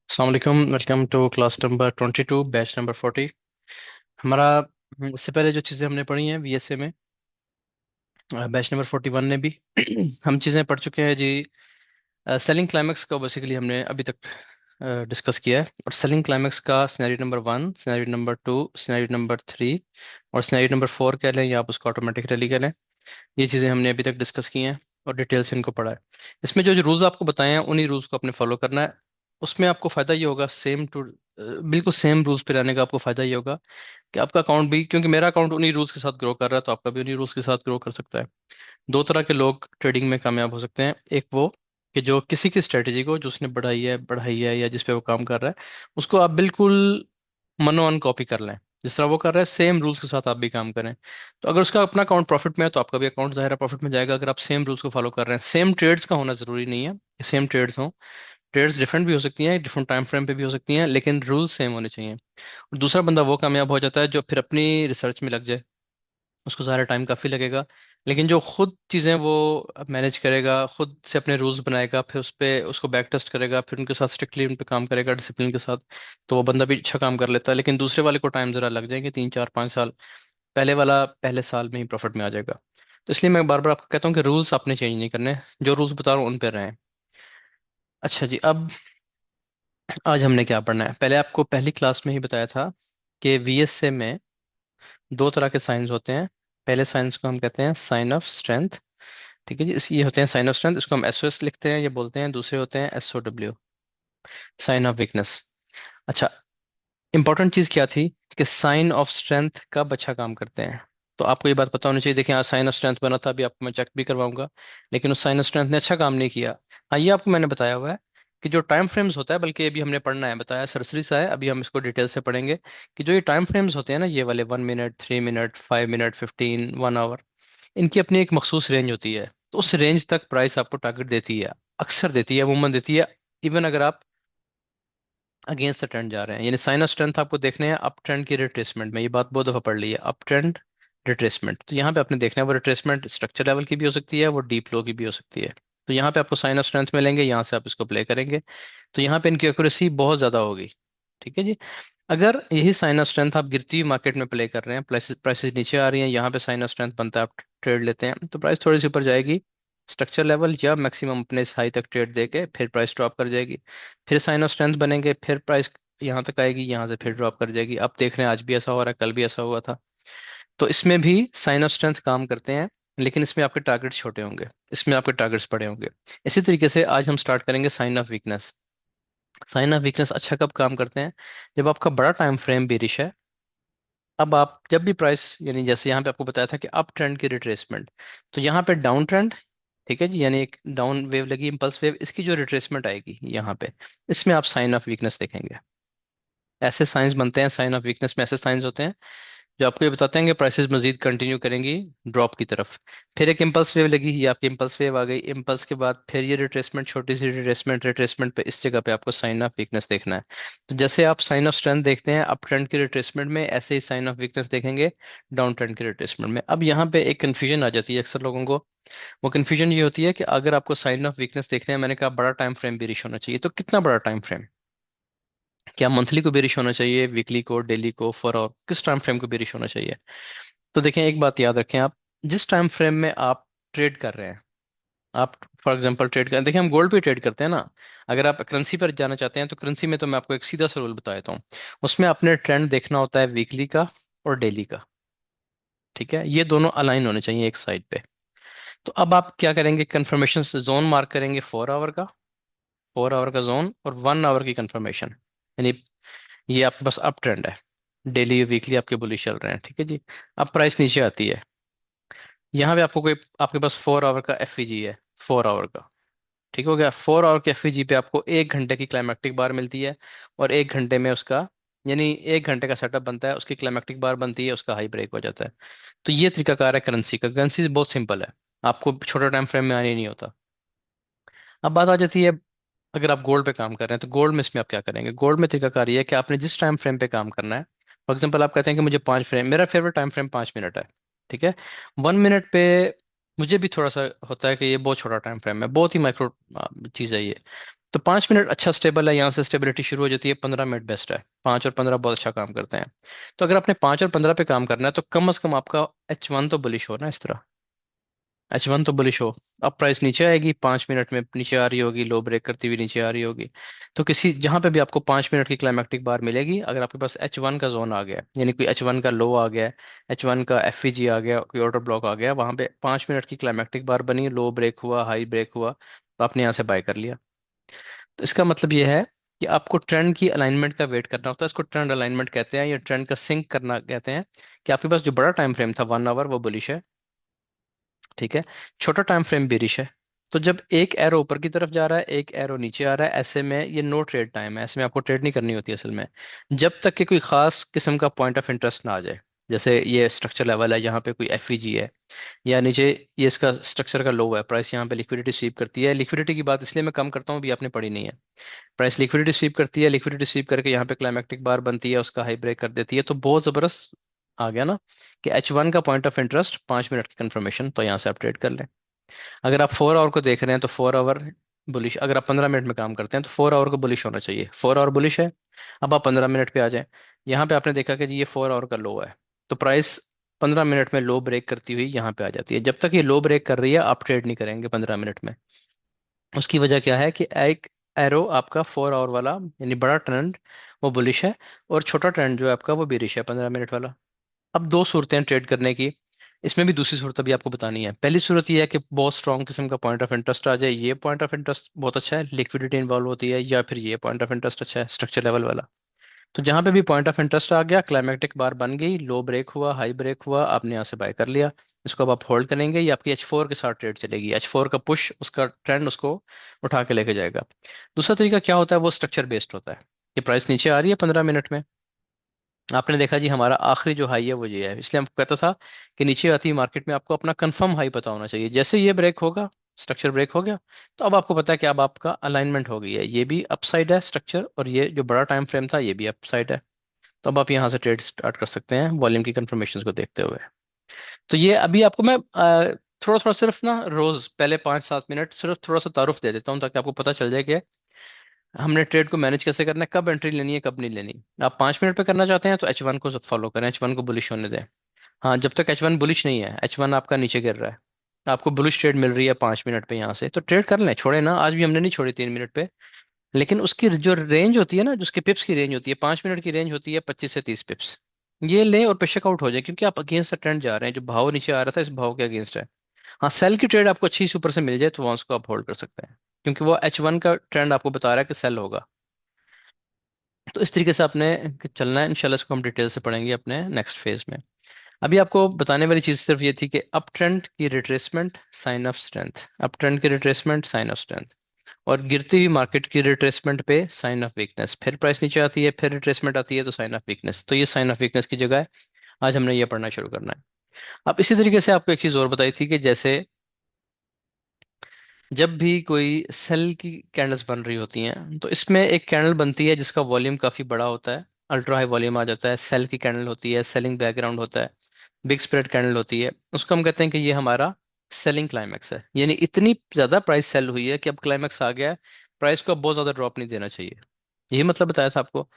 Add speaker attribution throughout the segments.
Speaker 1: अस्सलाम वालेकुम। Welcome to class number 22, batch number 40। हमारा इससे पहले जो चीज़ें हमने पढ़ी हैं वीएसए में, बैच नंबर 41 में भी हम चीज़ें पढ़ चुके हैं जी। सेलिंग क्लाइमेक्स का बेसिकली हमने अभी तक डिस्कस किया है, और सेलिंग क्लाइमेक्स का scenario number 1, scenario number 2, scenario number 3 और सिनेरियो नंबर 4 कह लें या आप उसको ऑटोमेटिकली कह लें। ये चीज़ें हमने अभी तक डिस्कस की हैं और डिटेल से इनको पढ़ा है। इसमें जो जो रूल्स आपको बताए हैं उन्हीं रूल्स को आपने फॉलो करना है। उसमें आपको फ़ायदा ये होगा, सेम टू बिल्कुल सेम रूल्स पे रहने का आपको फ़ायदा ये होगा कि आपका अकाउंट भी, क्योंकि मेरा अकाउंट उन्हीं रूल्स के साथ ग्रो कर रहा है, तो आपका भी उन्हीं रूल्स के साथ ग्रो कर सकता है। दो तरह के लोग ट्रेडिंग में कामयाब हो सकते हैं। एक वो कि जो किसी की स्ट्रेटजी को जो उसने बढ़ाई है या जिस पे वो काम कर रहा है, उसको आप बिल्कुल मनो अन कॉपी कर लें। जिस तरह वो कर रहा है सेम रूल्स के साथ आप भी काम करें। तो अगर उसका अपना अकाउंट प्रॉफिट में है तो आपका भी अकाउंट ज़ाहिर है प्रॉफिट में जाएगा। अगर आप सेम रूल्स को फॉलो कर रहे हैं, सेम ट्रेड्स का होना जरूरी नहीं है कि सेम ट्रेड्स हों। ट्रेड्स डिफरेंट भी हो सकती हैं, डिफरेंट टाइम फ्रेम पे भी हो सकती हैं, लेकिन रूल्स सेम होने चाहिए। और दूसरा बंदा वो कामयाब हो जाता है जो फिर अपनी रिसर्च में लग जाए। उसको सारा टाइम काफ़ी लगेगा, लेकिन जो खुद चीज़ें वो मैनेज करेगा, खुद से अपने रूल्स बनाएगा, फिर उस पे उसको बैक टेस्ट करेगा, फिर उनके साथ स्ट्रिक्टली उन पे काम करेगा डिसिप्लिन के साथ, तो वो बंदा भी अच्छा काम कर लेता है। लेकिन दूसरे वाले को टाइम ज़रा लग जाएंगे, 3 4 5 साल। पहले वाला पहले साल में ही प्रॉफिट में आ जाएगा। तो इसलिए मैं बार बार आपको कहता हूँ कि रूल्स आपने चेंज नहीं करने, जो रूल्स बता रहा हूँ उन पे रहें। अच्छा जी, अब आज हमने क्या पढ़ना है, पहले आपको पहली क्लास में ही बताया था कि वीएसए में दो तरह के साइंस होते हैं। पहले साइंस को हम कहते हैं साइन ऑफ स्ट्रेंथ। ठीक है जी, ये होते हैं साइन ऑफ स्ट्रेंथ, इसको हम एसओएस लिखते हैं, ये बोलते हैं। दूसरे होते हैं एसओडब्ल्यू, साइन ऑफ वीकनेस। अच्छा, इंपॉर्टेंट चीज क्या थी कि साइन ऑफ स्ट्रेंथ कब अच्छा काम करते हैं। तो आपको ये बात पता होनी चाहिए। देखिए, आज साइन ऑफ स्ट्रेंथ बना था, अभी आपको मैं चेक भी करवाऊंगा, लेकिन उस साइन ऑफ स्ट्रेंथ ने अच्छा काम नहीं किया। हाँ, ये आपको मैंने बताया हुआ है कि जो टाइम फ्रेम्स होता है, बल्कि अभी हमने पढ़ना है, बताया सरसरी सा है, अभी हम इसको डिटेल से पढ़ेंगे कि जो ये टाइम फ्रेम्स होते हैं ना, ये वाले 1 मिनट, 3 मिनट, 5 मिनट, 15, 1 आवर, इनकी अपनी एक मखसूस रेंज होती है। तो उस रेंज तक प्राइस आपको टारगेट देती है, अक्सर देती है, अमूमन देती है। इवन अगर आप अगेंस्ट द ट्रेंड जा रहे हैं, यानी साइन ऑफ स्ट्रेंथ आपको देखने हैं अप ट्रेंड की रिट्रेसमेंट में। ये बात बहुत दफा पढ़ ली है, अप ट्रेंड रिट्रेसमेंट। तो यहाँ पे आपने देखना है वो रिट्रेसमेंट स्ट्रक्चर लेवल की भी हो सकती है, वो डीप लो की भी हो सकती है। तो यहाँ पे आपको साइन ऑफ स्ट्रेंथ मिलेंगे, यहाँ से आप इसको प्ले करेंगे, तो यहाँ पे इनकी एक्यूरेसी बहुत ज्यादा होगी। ठीक है जी। अगर यही साइन ऑफ स्ट्रेंथ आप गिरती हुई मार्केट में प्ले कर रहे हैं, प्राइसेस प्राइसेस नीचे आ रही हैं, यहाँ पे साइन ऑफ स्ट्रेंथ बनता है, आप ट्रेड लेते हैं, तो प्राइस थोड़ी सी ऊपर जाएगी स्ट्रक्चर लेवल या मैक्सिमम अपने इस हाई तक ट्रेड देके फिर प्राइस ड्रॉप कर जाएगी। फिर साइन ऑफ स्ट्रेंथ बनेंगे, फिर प्राइस यहाँ तक आएगी, यहाँ से फिर ड्रॉप कर जाएगी। आप देख रहे हैं आज भी ऐसा हो रहा है, कल भी ऐसा हुआ था। तो इसमें भी साइन ऑफ स्ट्रेंथ काम करते हैं, लेकिन इसमें आपके टारगेट्स छोटे होंगे, इसमें आपके टारगेट्स बड़े होंगे। इसी तरीके से आज हम स्टार्ट करेंगे sign of weakness. Sign of weakness अच्छा कब काम करते हैं, जब आपका बड़ा टाइम फ्रेम बेरिश है। अब आप जब भी प्राइस, यानी जैसे यहाँ पे आपको बताया था कि अप ट्रेंड की रिट्रेसमेंट, तो यहाँ पे डाउन ट्रेंड, ठीक है जी, यानी एक डाउन वेव लगी, इंपल्स वेव, इसकी जो रिट्रेसमेंट आएगी यहाँ पे, इसमें आप साइन ऑफ वीकनेस देखेंगे। ऐसे साइंस बनते हैं, साइन ऑफ वीकनेस में ऐसे साइंस होते हैं जो आपको ये बताते हैं कि प्राइसेस मजीद कंटिन्यू करेंगी ड्रॉप की तरफ। फिर एक इम्पल्स वेव लगी, ये आपकी इम्पल्स वेव आ गई, इम्पल्स के बाद फिर ये रिट्रेसमेंट, छोटी सी रिट्रेसमेंट, रिट्रेसमेंट पे इस जगह पे आपको साइन ऑफ वीकनेस देखना है। तो जैसे आप साइन ऑफ स्ट्रेंथ देखते हैं अप ट्रेंड की रिट्रेसमेंट में, ऐसे ही साइन ऑफ वीकनेस देखेंगे डाउन ट्रेंड की रिट्रेसमेंट में। अब यहाँ पे एक कन्फ्यूजन आ जाती है अक्सर लोगों को। वो कन्फ्यूजन ये होती है कि अगर आपको साइन ऑफ वीकनेस देखते हैं, मैंने कहा बड़ा टाइम फ्रेम बेरिश होना चाहिए, तो कितना बड़ा टाइम फ्रेम? क्या मंथली को बेरिश होना चाहिए, वीकली को, डेली को, फॉर और किस टाइम फ्रेम को बेरिश होना चाहिए? तो देखें, एक बात याद रखें, आप जिस टाइम फ्रेम में आप ट्रेड कर रहे हैं, आप फॉर एग्जांपल ट्रेड कर, देखिए हम गोल्ड पे ट्रेड करते हैं ना। अगर आप करेंसी पर जाना चाहते हैं तो करेंसी में तो मैं आपको एक सीधा सा रूल बता देता हूँ। उसमें आपने ट्रेंड देखना होता है वीकली का और डेली का। ठीक है, ये दोनों अलाइन होने चाहिए एक साइड पे। तो अब आप क्या करेंगे, कंफर्मेशन जोन मार्क करेंगे 4 आवर का, 4 आवर का जोन, और 1 आवर की कंफर्मेशन, यानी ये आपके पास अप ट्रेंड है, डेली वीकली आपके बुलिश चल रहे हैं। ठीक है जी। अब प्राइस नीचे आती है, यहाँ पे आपको कोई, आपके पास 4 आवर का एफईजी है, 4 आवर का। ठीक हो गया, 4 आवर के एफईजी पे आपको 1 घंटे की क्लाइमेक्टिक बार मिलती है, और 1 घंटे में उसका, यानी 1 घंटे का सेटअप बनता है, उसकी क्लाइमेक्टिक बार बनती है, उसका हाई ब्रेक हो जाता है। तो ये तरीकाकार है करेंसी का। करेंसी बहुत सिंपल है, आपको छोटा टाइम फ्रेम में आने नहीं होता। अब बात आ जाती है, अगर आप गोल्ड पे काम कर रहे हैं तो गोल्ड में इसमें आप क्या करेंगे? गोल्ड में तरीकाकार ये है कि आपने जिस टाइम फ्रेम पे काम करना है, फॉर एग्जांपल आप कहते हैं कि मुझे 5 फ्रेम, मेरा फेवरेट टाइम फ्रेम 5 मिनट है। ठीक है, 1 मिनट पे मुझे भी थोड़ा सा होता है कि ये बहुत छोटा टाइम फ्रेम है, बहुत ही माइक्रो चीज़ है ये। तो 5 मिनट अच्छा स्टेबल है, यहाँ से स्टेबिलिटी शुरू हो जाती है, 15 मिनट बेस्ट है, 5 और 15 बहुत अच्छा काम करते हैं। तो अगर आपने 5 और 15 पे काम करना है तो कम से कम आपका H1 तो बुलिश हो ना इस तरह, H1 तो बुलिश हो। अब प्राइस नीचे आएगी, 5 मिनट में नीचे आ रही होगी, लो ब्रेक करती हुई नीचे आ रही होगी। तो किसी जहां पे भी आपको 5 मिनट की क्लाइमेक्टिक बार मिलेगी, अगर आपके पास H1 का जोन आ गया है, यानी कोई H1 का लो आ गया है, H1 का एफईजी आ गया, कोई ऑर्डर ब्लॉक आ गया, वहां पे 5 मिनट की क्लाइमेक्टिक बार बनी, लो ब्रेक हुआ, हाई ब्रेक हुआ, तो आपने यहाँ से बाय कर लिया। तो इसका मतलब ये है कि आपको ट्रेंड की अलाइनमेंट का वेट करना होता है, इसको ट्रेंड अलाइनमेंट कहते हैं, या ट्रेंड का सिंक करना कहते हैं। कि आपके पास जो बड़ा टाइम फ्रेम था 1 आवर, वो बुलिश है, ठीक है, छोटा टाइम फ्रेम बेरिश है। तो जब एक एरो ऊपर की तरफ जा रहा है, एक एरो नीचे आ रहा है, ऐसे में ये नो ट्रेड टाइम है, ऐसे में आपको ट्रेड नहीं करनी होती असल में, जब तक कि कोई खास किस्म का पॉइंट ऑफ इंटरेस्ट ना आ जाए। जैसे ये स्ट्रक्चर लेवल है, यहाँ पे कोई एफईजी है, या नीचे ये इसका स्ट्रक्चर का लो है, प्राइस यहाँ पे लिक्विडिटी स्वीप करती है। लिक्विडिटी की बात इसलिए मैं कम करता हूँ, भी आपने पढ़ी नहीं है। प्राइस लिक्विडिटी स्वीप करती है, लिक्विडिटी स्वीप करके यहाँ पे क्लाइमेक्टिक बार बनती है, उसका हाई ब्रेक कर देती है, तो बहुत जबरदस्त आ गया ना कि H1 का पॉइंट ऑफ इंटरेस्ट 5 मिनट की कंफर्मेशन, तो यहाँ से आप ट्रेड कर लें। अगर आप 4 आवर को देख रहे हैं तो 4 आवर बुलिश, अगर आप 15 मिनट में काम करते हैं तो 4 आवर को बुलिश होना चाहिए, 4 आवर बुलिश है। अब आप 15 मिनट पे आ जाएं, यहाँ पे आपने देखा कि जी ये 4 आवर का लो है, तो प्राइस 15 मिनट में लो ब्रेक करती हुई यहाँ पे आ जाती है। जब तक ये लो ब्रेक कर रही है आप ट्रेड नहीं करेंगे 15 मिनट में। उसकी वजह क्या है कि एक एरो आपका 4 आवर वाला, यानी बड़ा ट्रेंड, वो बुलिश है, और छोटा ट्रेंड जो है आपका वो बेरिश है 15 मिनट वाला। अब दो सूरतें हैं ट्रेड करने की, इसमें भी दूसरी सूरत भी आपको बतानी है। पहली सूरत ये है कि बहुत स्ट्रॉन्ग किस्म का पॉइंट ऑफ इंटरेस्ट आ जाए, ये पॉइंट ऑफ इंटरेस्ट बहुत अच्छा है, लिक्विडिटी इन्वॉल्व होती है, या फिर ये पॉइंट ऑफ इंटरेस्ट अच्छा है, स्ट्रक्चर लेवल वाला। तो जहां पे भी पॉइंट ऑफ इंटरेस्ट आ गया, क्लाइमेटिक बार बन गई, लो ब्रेक हुआ, हाई ब्रेक हुआ, आपने यहाँ से बाय कर लिया। इसको अब आप होल्ड करेंगे, ये आपकी H4 के साथ ट्रेड चलेगी, H4 का पुश, उसका ट्रेंड उसको उठा के लेके जाएगा। दूसरा तरीका क्या होता है, वो स्ट्रक्चर बेस्ड होता है। ये प्राइस नीचे आ रही है 15 मिनट में, आपने देखा जी हमारा आखिरी जो हाई है वो ये है, इसलिए हमको कहता था कि नीचे आती मार्केट में आपको अपना कंफर्म हाई पता होना चाहिए। जैसे ये ब्रेक होगा, स्ट्रक्चर ब्रेक हो गया, तो अब आपको पता है कि अब आपका अलाइनमेंट हो गई है, ये भी अपसाइड है स्ट्रक्चर, और ये जो बड़ा टाइम फ्रेम था ये भी अपसाइड है। तो अब आप यहाँ से ट्रेड स्टार्ट कर सकते हैं वॉल्यूम की कंफर्मेशन को देखते हुए। तो ये अभी आपको मैं थोड़ा थोड़ा सिर्फ ना रोज पहले 5-7 मिनट सिर्फ थोड़ा सा तारुफ दे देता हूँ, ताकि आपको पता चल जाए कि हमने ट्रेड को मैनेज कैसे करना है, कब एंट्री लेनी है, कब नहीं लेनी। आप 5 मिनट पे करना चाहते हैं तो H1 को फॉलो करें, H1 को बुलिश होने दें। हाँ, जब तक H1 बुलिश नहीं है, H1 आपका नीचे गिर रहा है, आपको बुलिश ट्रेड मिल रही है 5 मिनट पे यहाँ से, तो ट्रेड कर लें, छोड़े ना, आज भी हमने नहीं छोड़ी 3 मिनट पे। लेकिन उसकी जो रेंज होती है ना, जो उसके पिप्स की रेंज होती है, 5 मिनट की रेंज होती है 25 से 30 पिप्स, ये लें और पेशक आउट हो जाए, क्योंकि आप अगेंस्ट द ट्रेंड जा रहे हैं, जो भाव नीचे आ रहा था इस भाव के अगेंस्ट है। हाँ, सेल की ट्रेड आपको अच्छी ऊपर से मिल जाए तो वहाँ उसको आप होल्ड कर सकते हैं, क्योंकि वो H1 का ट्रेंड आपको बता रहा है कि सेल होगा। तो इस तरीके से आपने चलना है, इंशाल्लाह इसको हम डिटेल से पढ़ेंगे अपने नेक्स्ट फेज में। अभी आपको बताने वाली चीज सिर्फ ये थी कि अप ट्रेंड की retracement sign of strength, up trend की रिट्रेसमेंट साइन ऑफ स्ट्रेंथ, और गिरती हुई मार्केट की रिट्रेसमेंट पे साइन ऑफ वीकनेस, फिर प्राइस नीचे आती है, फिर रिट्रेसमेंट आती है तो साइन ऑफ वीकनेस। तो ये साइन ऑफ वीकनेस की जगह है, आज हमने ये पढ़ना शुरू करना है। अब इसी तरीके से आपको एक चीज और बताई थी कि जैसे जब भी कोई सेल की कैंडल्स बन रही होती हैं, तो इसमें एक कैंडल बनती है जिसका वॉल्यूम काफी बड़ा होता है, अल्ट्रा हाई वॉल्यूम आ जाता है, सेल की कैंडल होती है, सेलिंग बैकग्राउंड होता है, बिग स्प्रेड कैंडल होती है, उसको हम कहते हैं कि ये हमारा सेलिंग क्लाइमैक्स है, यानी इतनी ज्यादा प्राइस सेल हुई है कि अब क्लाइमैक्स आ गया है, प्राइस को अब बहुत ज्यादा ड्रॉप नहीं देना चाहिए। यही मतलब बताया था आपको।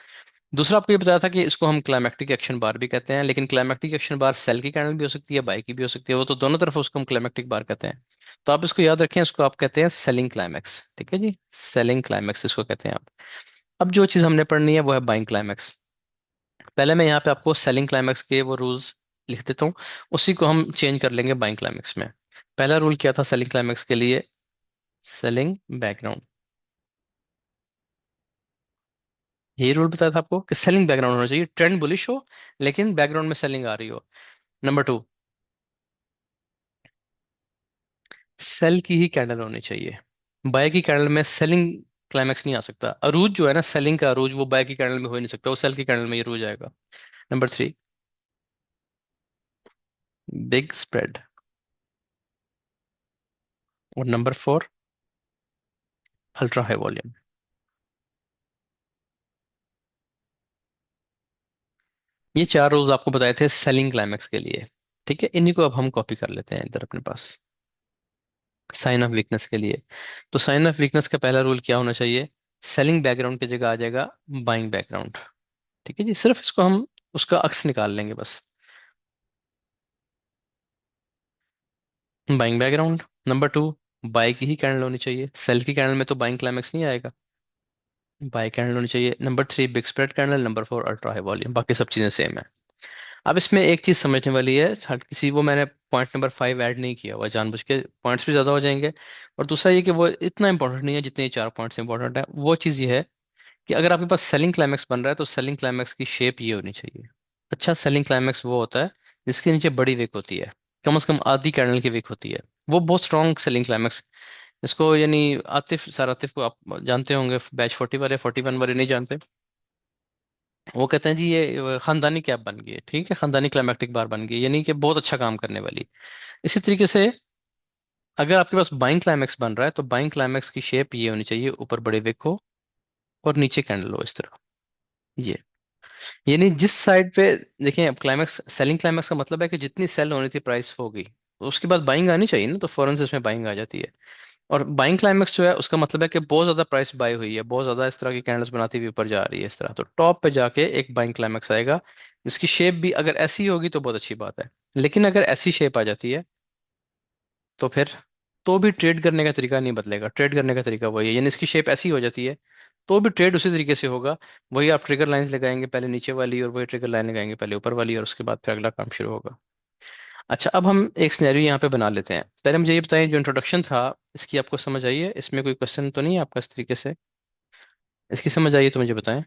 Speaker 1: दूसरा आपको ये बताया था कि इसको हम क्लाइमैक्टिक एक्शन बार भी कहते हैं, लेकिन क्लाइमैक्टिक एक्शन बार सेल की कैंडल भी हो सकती है, बाई की भी हो सकती है, वो तो दोनों तरफ उसको हम क्लाइमैक्टिक बार कहते हैं। तो आप इसको याद रखें, इसको आप कहते हैं सेलिंग क्लाइमैक्स, ठीक है जी, सेलिंग क्लाइमैक्स इसको कहते हैं आप। अब जो चीज हमने पढ़नी है वो है बाइंग क्लाइमैक्स। पहले मैं यहाँ पे आपको सेलिंग क्लाइमैक्स के वो रूल्स लिख देता हूँ, उसी को हम चेंज कर लेंगे बाइंग क्लाइमैक्स में। पहला रूल क्या था सेलिंग क्लाइमैक्स के लिए, सेलिंग बैकग्राउंड, यही रूल बताया था आपको कि सेलिंग बैकग्राउंड होना चाहिए, ट्रेंड बुलिश हो लेकिन बैकग्राउंड में सेलिंग आ रही हो। नंबर 2, सेल की ही कैंडल होनी चाहिए, बाय की कैंडल में सेलिंग क्लाइमैक्स नहीं आ सकता। अरूज जो है ना सेलिंग का अरूज, वो बाय की कैंडल में हो ही नहीं सकता, वो सेल की कैंडल में ही अरूज आएगा। Number 3, big spread. और नंबर 4, अल्ट्रा हाई वॉल्यूम। ये 4 रूल्स आपको बताए थे सेलिंग क्लाइमैक्स के लिए, ठीक है, इन्हीं को अब हम कॉपी कर लेते हैं इधर अपने पास। साइन ऑफ वीकनेस के लिए। तो साइन ऑफ वीकनेस का पहला रूल क्या होना चाहिए? सेलिंग बैकग्राउंड की जगह आ जाएगा बाइंग बैकग्राउंड। ठीक है जी, सिर्फ इसको हम उसका अक्स निकाल लेंगे बस। Buying background. Number two, buy की ही कैंडल होनी चाहिए, सेल की कैंडल में तो बाइंग क्लाइमेक्स नहीं आएगा। बाय कैंडल होनी चाहिए। Number three, big spread candle. Number four, ultra high volume. बाकी सब चीजें सेम है। अब इसमें एक चीज समझने वाली है, हर किसी वो मैंने पॉइंट नंबर फाइव ऐड नहीं किया हुआ जानबूझ के, पॉइंट्स भी ज्यादा हो जाएंगे। और दूसरा ये कि वो इतना इंपॉर्टेंट नहीं है जितने ये चार पॉइंट्स इंपॉर्टेंट है। वो चीज ये है कि अगर आपके पास सेलिंग क्लाइमेक्स बन रहा है तो सेलिंग क्लाइमेक्स की शेप ये होनी चाहिए। अच्छा सेलिंग क्लाइमेक्स वो होता है जिसके नीचे बड़ी विक होती है, कम से कम आधी कैंडल की विक होती है। वो बहुत स्ट्रॉन्ग सेलिंग क्लाइमेक्स। इसको यानी आतिफ सर, आतिफ को आप जानते होंगे, बैच 40 वाले, 41 वाले नहीं जानते। वो कहते हैं जी ये खानदानी कैप बन गई है, ठीक है, खानदानी क्लाइमेक्टिक बार बन गई है, यानी कि बहुत अच्छा काम करने वाली। इसी तरीके से अगर आपके पास बाइंग क्लाइमेक्स बन रहा है तो बाइंग क्लाइमेक्स की शेप ये होनी चाहिए, ऊपर बड़े विक हो और नीचे कैंडल हो इस तरह। ये यानी जिस साइड पे, देखें अब क्लाइमेक्स, सेलिंग क्लाइमेक्स का मतलब है कि जितनी सेल होनी थी प्राइस हो गई, तो उसके बाद बाइंग आनी चाहिए ना, तो फौरन से इसमें बाइंग आ जाती है। और बाइंग क्लाइमेक्स जो है उसका मतलब है कि बहुत ज्यादा प्राइस बाय हुई है, बहुत ज्यादा इस तरह की कैंडल्स बनाती हुई ऊपर जा रही है इस तरह, तो टॉप पे जाके एक बाइंग क्लाइमेक्स आएगा। जिसकी शेप भी अगर ऐसी होगी तो बहुत अच्छी बात है। लेकिन अगर ऐसी शेप आ जाती है तो फिर, तो भी ट्रेड करने का तरीका नहीं बदलेगा, ट्रेड करने का तरीका वही है, यानी इसकी शेप ऐसी हो जाती है तो भी ट्रेड उसी तरीके से होगा। वही आप ट्रिगर लाइंस लगाएंगे, पहले नीचे वाली, और वही ट्रिगर लाइन लगाएंगे पहले ऊपर वाली, और उसके बाद फिर अगला काम शुरू होगा। अच्छा, अब हम एक सिनेरियो यहाँ पे बना लेते हैं। पहले मुझे ये बताएं, जो इंट्रोडक्शन था इसकी आपको समझ आई है? इसमें कोई क्वेश्चन तो नहीं है आपका इस तरीके से? इसकी समझ आई है तो मुझे बताएं।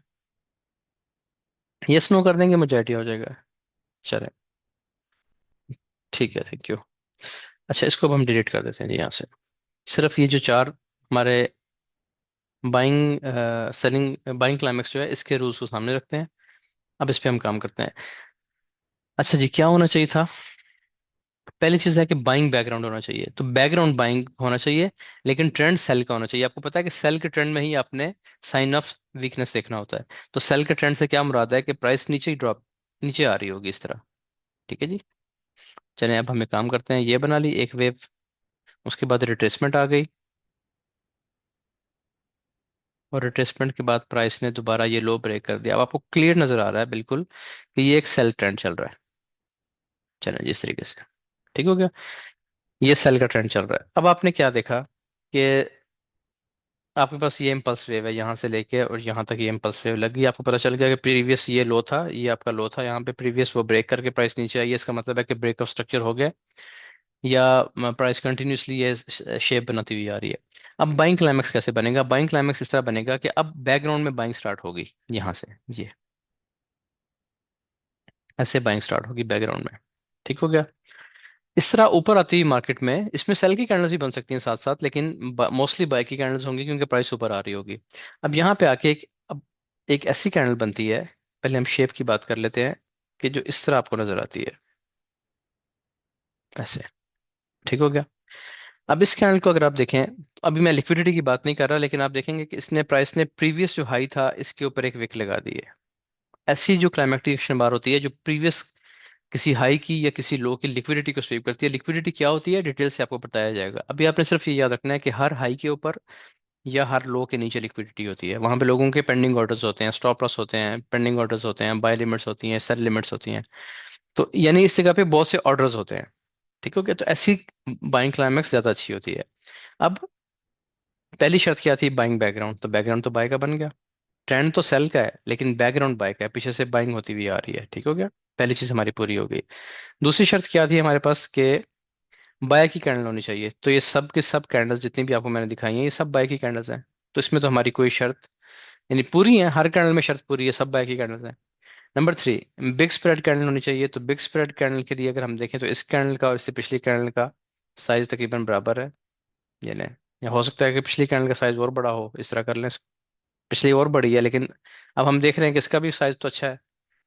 Speaker 1: यस नो कर देंगे, मुझे आइडिया हो जाएगा। चलें, ठीक है, थैंक यू। अच्छा, इसको अब हम डिलीट कर देते हैं जी यहाँ से। सिर्फ ये जो चार हमारे बाइंग सेलिंग बाइंग क्लाइमेक्स जो है इसके रूल्स को सामने रखते हैं। अब इस पे हम काम करते हैं। अच्छा जी, क्या होना चाहिए था? पहली चीज है कि बाइंग बैकग्राउंड होना चाहिए, तो बैकग्राउंड बाइंग होना चाहिए। लेकिन ट्रेंड सेल का होना चाहिए। आपको पता है कि सेल के ट्रेंड में ही आपने साइन ऑफ वीकनेस देखना होता है। तो सेल के ट्रेंड से क्या मुराद है कि प्राइस नीचे ही ड्रॉप, नीचे आ रही होगी इस तरह। ठीक है जी। चलें, अब हमें काम करते हैं, ये बना ली एक वेव। उसके बाद रिट्रेसमेंट आ गई, और रिट्रेसमेंट के बाद प्राइस ने दोबारा ये लो ब्रेक कर दिया। अब आपको क्लियर नजर आ रहा है बिल्कुल कि ये एक सेल ट्रेंड चल रहा है। चलें जी, इस तरीके से ठीक हो गया। ये सेल का ट्रेंड चल रहा है। अब आपने क्या देखा कि आपके पास ये इम्पल्स वेव है, यहाँ से लेके और यहाँ तक ये इम्पल्स वेव लगी। आपको पता चल गया कि प्रीवियस ये लो था, ये आपका लो था यहाँ पे प्रीवियस, वो ब्रेक करके प्राइस नीचे आई है। इसका मतलब है कि ब्रेक ऑफ स्ट्रक्चर हो गया, या प्राइस कंटिन्यूसली ये शेप बनाती हुई आ रही है। अब बाइंग क्लाइमेक्स कैसे बनेगा? बाइंग क्लाइमेक्स इस तरह बनेगा कि अब बैकग्राउंड में बाइंग स्टार्ट होगी यहाँ से, ये ऐसे बाइंग स्टार्ट होगी बैकग्राउंड में। ठीक हो गया। इस तरह ऊपर आती हुई मार्केट में इसमें सेल की कैंडल्स भी बन सकती हैं साथ साथ, लेकिन मोस्टली बाय की कैंडल्स होंगी क्योंकि प्राइस ऊपर आ रही होगी। अब यहाँ पे आके अब एक ऐसी कैंडल बनती है। पहले हम शेप की बात कर लेते हैं, कि जो इस तरह आपको नजर आती है ऐसे। ठीक हो गया। अब इस कैंडल को अगर आप देखें, अभी मैं लिक्विडिटी की बात नहीं कर रहा, लेकिन आप देखेंगे कि इसने प्राइस ने प्रीवियस जो हाई था इसके ऊपर एक विक लगा दी है। ऐसी जो क्लाइमेक्टिक एक्शन बार होती है जो प्रीवियस किसी हाई की या किसी लो की लिक्विडिटी को स्वीप करती है। लिक्विडिटी क्या होती है डिटेल से आपको बताया जाएगा, अभी आपने सिर्फ ये याद रखना है कि हर हाई के ऊपर या हर लो के नीचे लिक्विडिटी होती है। वहां पे लोगों के पेंडिंग ऑर्डर्स होते हैं, स्टॉप लॉस होते हैं, पेंडिंग ऑर्डर्स होते हैं, बाय लिमिट्स होती हैं, सेल लिमिट्स होती हैं। तो यानी इस जगह पे बहुत से ऑर्डर्स होते हैं। ठीक हो गया। तो ऐसी बाइंग क्लाइमेक्स ज्यादा अच्छी होती है। अब पहली शर्त क्या थी? Buying background. तो बैकग्राउंड तो बाय का बन गया। ट्रेंड तो सेल का है लेकिन बैकग्राउंड बाय का है, पीछे से बाइंग होती हुई आ रही है। ठीक हो गया। पहली चीज हमारी पूरी हो गई। दूसरी शर्त क्या थी हमारे पास? के बाय की कैंडल होनी चाहिए। तो ये सब के सब कैंडल्स जितनी भी आपको मैंने दिखाई हैं ये सब बाय की कैंडल्स हैं। तो इसमें तो हमारी कोई शर्त, यानी पूरी है, हर कैंडल में शर्त पूरी है, सब बाय की कैंडल्स हैं। Number three, big spread candle होनी चाहिए। तो बिग स्प्रेड कैंडल के लिए अगर हम देखें तो इस कैंडल का और इससे पिछली कैंडल का साइज तकरीबन बराबर है। ये लें, या हो सकता है कि पिछली कैंडल का साइज और बड़ा हो, इस तरह कर लें। पिछली और बड़ी है, लेकिन अब हम देख रहे हैं कि इसका भी साइज तो अच्छा है,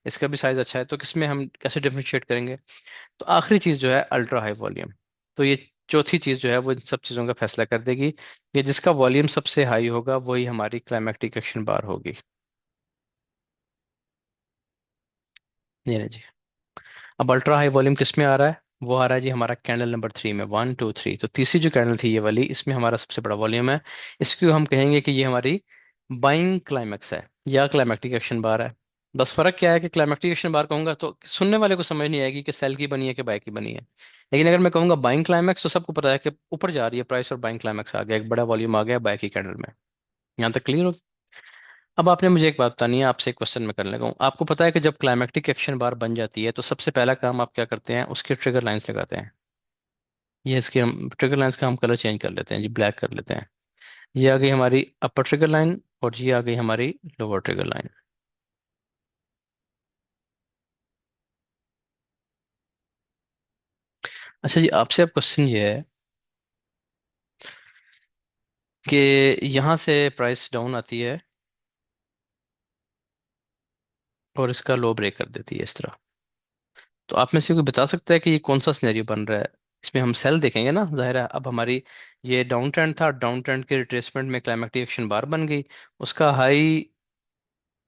Speaker 1: इसका भी साइज अच्छा है, तो किसमें हम कैसे डिफरेंशिएट करेंगे? तो आखिरी चीज जो है अल्ट्रा हाई वॉल्यूम। तो ये चौथी चीज जो है वो इन सब चीजों का फैसला कर देगी कि जिसका वॉल्यूम सबसे हाई होगा वही हमारी क्लाइमेक्टिक एक्शन बार होगी। ये नहीं जी। अब अल्ट्रा हाई वॉल्यूम किस में आ रहा है? वो आ रहा है जी हमारा कैंडल नंबर 3 में, 1 2 3। तो तीसरी जो कैंडल थी ये वाली, इसमें हमारा सबसे बड़ा वॉल्यूम है। इसको हम कहेंगे कि ये हमारी बाइंग क्लाइमेक्स है या क्लाइमेक्टिक एक्शन बार है। बस फर्क क्या है कि क्लाइमेक्टिक एक्शन बार कहूंगा तो सुनने वाले को समझ नहीं आएगी कि सेल की बनी है कि बाय की बनी है। लेकिन अगर मैं कहूंगा बाइंग क्लाइमेक्स तो सबको पता है कि ऊपर जा रही है प्राइस और बाइंग क्लाइमेक्स आ गया, एक बड़ा वॉल्यूम आ गया बाय की कैंडल में। यहाँ तक क्लियर हो? अब आपने मुझे एक बात बतानी है, आपसे एक क्वेश्चन मैं करने लगा हूँ। आपको पता है कि जब क्लाइमेक्टिक एक्शन बार बन जाती है तो सबसे पहला काम आप क्या करते हैं, उसके ट्रिगर लाइंस लगाते हैं। ये इसके हम ट्रिगर लाइंस का हम कलर चेंज कर लेते हैं जी, ब्लैक कर लेते हैं। ये आ गई हमारी अपर ट्रिगर लाइन और ये आ गई हमारी लोअर ट्रिगर लाइन। अच्छा जी, आपसे अब क्वेश्चन ये है कि यहाँ से प्राइस डाउन आती है और इसका लो ब्रेक कर देती है इस तरह। तो आप में से कोई बता सकता है कि ये कौन सा सिनेरियो बन रहा है? इसमें हम सेल देखेंगे ना, जाहिर है। अब हमारी ये डाउन ट्रेंड था, डाउन ट्रेंड के रिट्रेसमेंट में क्लाइमेक्टिक एक्शन बार बन गई। उसका हाई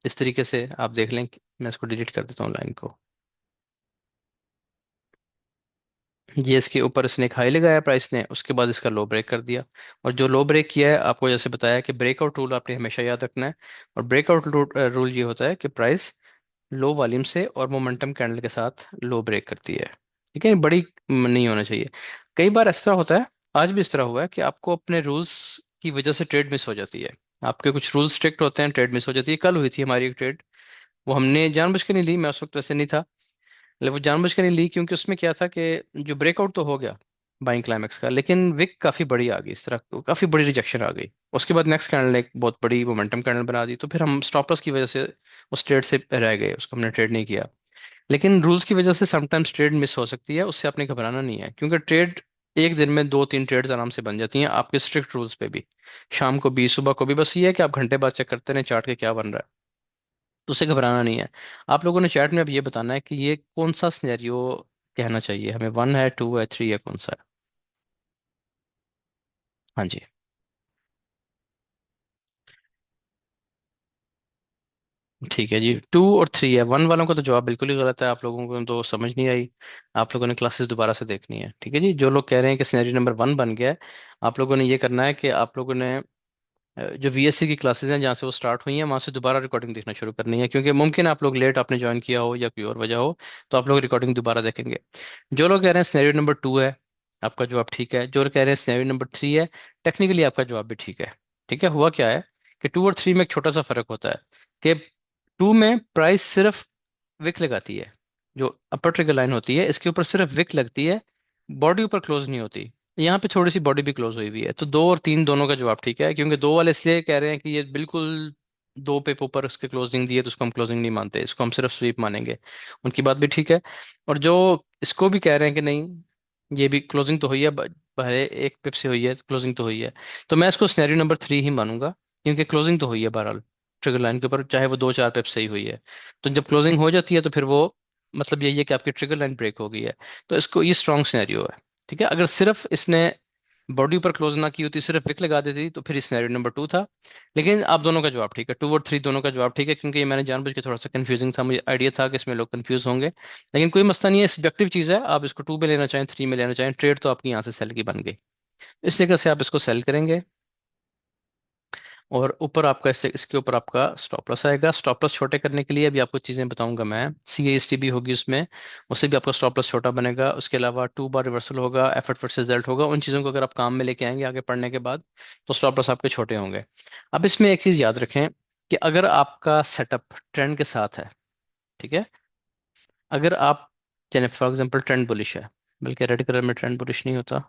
Speaker 1: इस तरीके से आप देख लें मैं इसको डिलीट कर देता हूँ लाइन को। ये इसके ऊपर इसने एक हाई लगाया प्राइस ने, उसके बाद इसका लो ब्रेक कर दिया। और जो लो ब्रेक किया है, आपको जैसे बताया कि ब्रेकआउट रूल आपने हमेशा याद रखना है। और ब्रेकआउट रूल ये होता है कि प्राइस लो वॉल्यूम से और मोमेंटम कैंडल के साथ लो ब्रेक करती है। ठीक है, बड़ी नहीं होना चाहिए। कई बार ऐसा होता है, आज भी इस तरह हुआ है कि आपको अपने रूल्स की वजह से ट्रेड मिस हो जाती है। आपके कुछ रूल्स स्ट्रिक्ट होते हैं, ट्रेड मिस हो जाती है। कल हुई थी हमारी एक ट्रेड, वो हमने जानबूझ के नहीं ली, मैं उस वक्त वैसे नहीं था। लेकिन वो जानबूझ के नहीं ली क्योंकि उसमें क्या था कि जो ब्रेकआउट तो हो गया बाइंग क्लाइमेक्स का, लेकिन विक काफी बड़ी आ गई, इस तरह काफी बड़ी रिजेक्शन आ गई। उसके बाद नेक्स्ट कैंडल ने एक बहुत बड़ी मोमेंटम कैंडल बना दी, तो फिर हम स्टॉप लॉस की वजह से उस ट्रेड से रह गए, उसको हमने ट्रेड नहीं किया। लेकिन रूल्स की वजह से समटाइम्स ट्रेड मिस हो सकती है, उससे आपने घबराना नहीं है, क्योंकि ट्रेड एक दिन में 2 3 ट्रेड्स आराम से बन जाती हैं आपके स्ट्रिक्ट रूल्स पे भी। शाम को भी, सुबह को भी, बस ये है कि आप घंटे बाद चेक करते रहें चार्ट के क्या बन रहा है। तो उससे घबराना नहीं है। आप लोगों ने चैट में अब ये बताना है कि ये कौन सा सिनेरियो कहना चाहिए हमें, 1 है, 2 है, 3 है, कौन सा है? हाँ जी। ठीक है जी, 2 और 3 है। 1 वालों का तो जवाब बिल्कुल ही गलत है, आप लोगों को तो समझ नहीं आई। आप लोगों ने क्लासेस दोबारा से देखनी है। ठीक है जी, जो लोग कह रहे हैं कि सिनेरियो नंबर 1 बन गया है, आप लोगों ने ये करना है कि आप लोगों ने जो वीएससी की क्लासेस हैं जहाँ से वो स्टार्ट हुई हैं वहां से दोबारा रिकॉर्डिंग देखना शुरू करनी है, क्योंकि मुमकिन है आप लोग लेट आपने ज्वाइन किया हो या कोई और वजह हो, तो आप लोग रिकॉर्डिंग दोबारा देखेंगे। जो लोग कह रहे हैं सिनेरियो नंबर 2 है, आपका जवाब ठीक है। जो लोग कह रहे हैं सिनेरियो नंबर 3 है, टेक्निकली आपका जवाब भी ठीक है। ठीक है, हुआ क्या है कि 2 और 3 में एक छोटा सा फर्क होता है कि 2 में प्राइस सिर्फ विक लगाती है, जो अपर ट्रिगर लाइन होती है इसके ऊपर सिर्फ विक लगती है, बॉडी ऊपर क्लोज नहीं होती। यहाँ पे थोड़ी सी बॉडी भी क्लोज हुई हुई है। तो 2 और 3 दोनों का जवाब ठीक है, क्योंकि 2 वाले इसलिए कह रहे हैं कि ये बिल्कुल 2 पे ऊपर उसके क्लोजिंग दी है, तो उसको हम क्लोजिंग नहीं मानते, इसको हम सिर्फ स्वीप मानेंगे। उनकी बात भी ठीक है। और जो इसको भी कह रहे हैं कि नहीं, ये भी क्लोजिंग तो हुई है, भले 1 पिप से हुई है, क्लोजिंग तो हुई है, तो मैं इसको सिनेरियो नंबर 3 ही मानूंगा, क्योंकि क्लोजिंग तो हुई है बहरहाल ट्रिगर लाइन के ऊपर, चाहे वो 2 4 पिप से ही हुई है। तो जब क्लोजिंग हो जाती है तो फिर वो मतलब यही है कि आपकी ट्रिगर लाइन ब्रेक हो गई है। तो इसको ये स्ट्रॉन्ग सिनेरियो है। ठीक है, अगर सिर्फ इसने बॉडी ऊपर क्लोज ना की होती, सिर्फ पिक लगा देती, तो फिर सिनेरियो नंबर 2 था। लेकिन आप दोनों का जवाब ठीक है, 2 और 3 दोनों का जवाब ठीक है, क्योंकि ये मैंने जानबूझ के थोड़ा सा कंफ्यूजिंग था, मुझे आइडिया था कि इसमें लोग कंफ्यूज होंगे। लेकिन कोई मसला नहीं है, सब्जेक्टिव चीज़ है, आप इसको 2 में लेना चाहें, 3 में लेना चाहें, ट्रेड तो आपकी यहाँ से सेल की बन गई। इस जगह से आप इसको सेल करेंगे। और ऊपर आपका इसके ऊपर आपका स्टॉप लॉस आएगा। स्टॉप लॉस छोटे करने के लिए अभी आपको चीज़ें बताऊंगा मैं, सी एस टी भी होगी उसमें, उससे भी आपका स्टॉप लॉस छोटा बनेगा। उसके अलावा 2 बार रिवर्सल होगा, एफर्ट वर्सेस रिजल्ट होगा। उन चीज़ों को अगर आप काम में लेके आएंगे आगे पढ़ने के बाद, तो स्टॉप लॉस आपके छोटे होंगे। अब इसमें एक चीज़ याद रखें कि अगर आपका सेटअप ट्रेंड के साथ है, ठीक है, अगर आप चलिए फॉर एग्जाम्पल ट्रेंड बुलिश है, बल्कि रेड कलर में ट्रेंड बुलिश नहीं होता,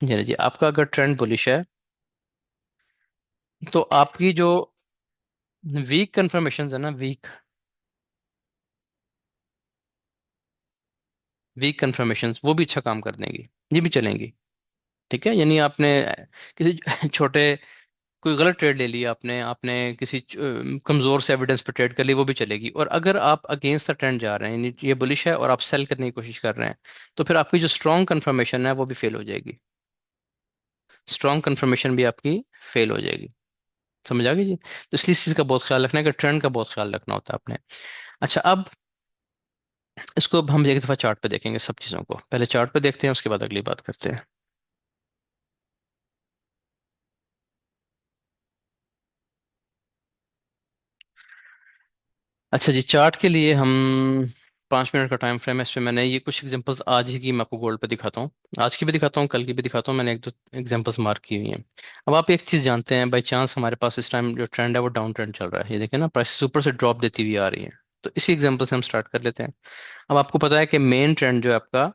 Speaker 1: जी जी, आपका अगर ट्रेंड बुलिश है तो आपकी जो वीक कंफर्मेशन है ना, वीक कंफर्मेशंस वो भी अच्छा काम कर देंगी, ये भी चलेंगी। ठीक है, यानी आपने किसी छोटे कोई गलत ट्रेड ले लिया, आपने आपने किसी कमजोर से एविडेंस पर ट्रेड कर ली, वो भी चलेगी। और अगर आप अगेंस्ट द ट्रेंड जा रहे हैं, यानी ये बुलिश है और आप सेल करने की कोशिश कर रहे हैं, तो फिर आपकी जो स्ट्रॉन्ग कंफर्मेशन है वो भी फेल हो जाएगी। स्ट्रॉन्ग कंफर्मेशन भी आपकी फेल हो जाएगी। समझ आ गई जी? तो इसलिए इस चीज़ का बहुत ख्याल रखना है कि ट्रेंड का बहुत ख्याल रखना होता है आपने। अच्छा, अब इसको अब हम एक दफ़ा चार्ट पे देखेंगे सब चीज़ों को। पहले चार्ट पे देखते हैं, उसके बाद अगली बात करते हैं। अच्छा जी, चार्ट के लिए हम 5 मिनट का टाइम फ्रेम है इस पे। मैंने ये कुछ एग्जांपल्स आज ही की मैं आपको गोल्ड पे दिखाता हूँ, आज की भी दिखाता हूँ, कल की भी दिखाता हूँ। मैंने एक दो एग्जांपल्स मार्क की हुई हैं। अब आप एक चीज़ जानते हैं, बाई चांस हमारे पास इस टाइम जो ट्रेंड है वो डाउन ट्रेंड चल रहा है, ये देखिए ना, प्राइस ऊपर से ड्रॉप देती हुई आ रही है। तो इसी एग्जांपल से हम स्टार्ट कर लेते हैं। अब आपको पता है कि मेन ट्रेंड जो है आपका,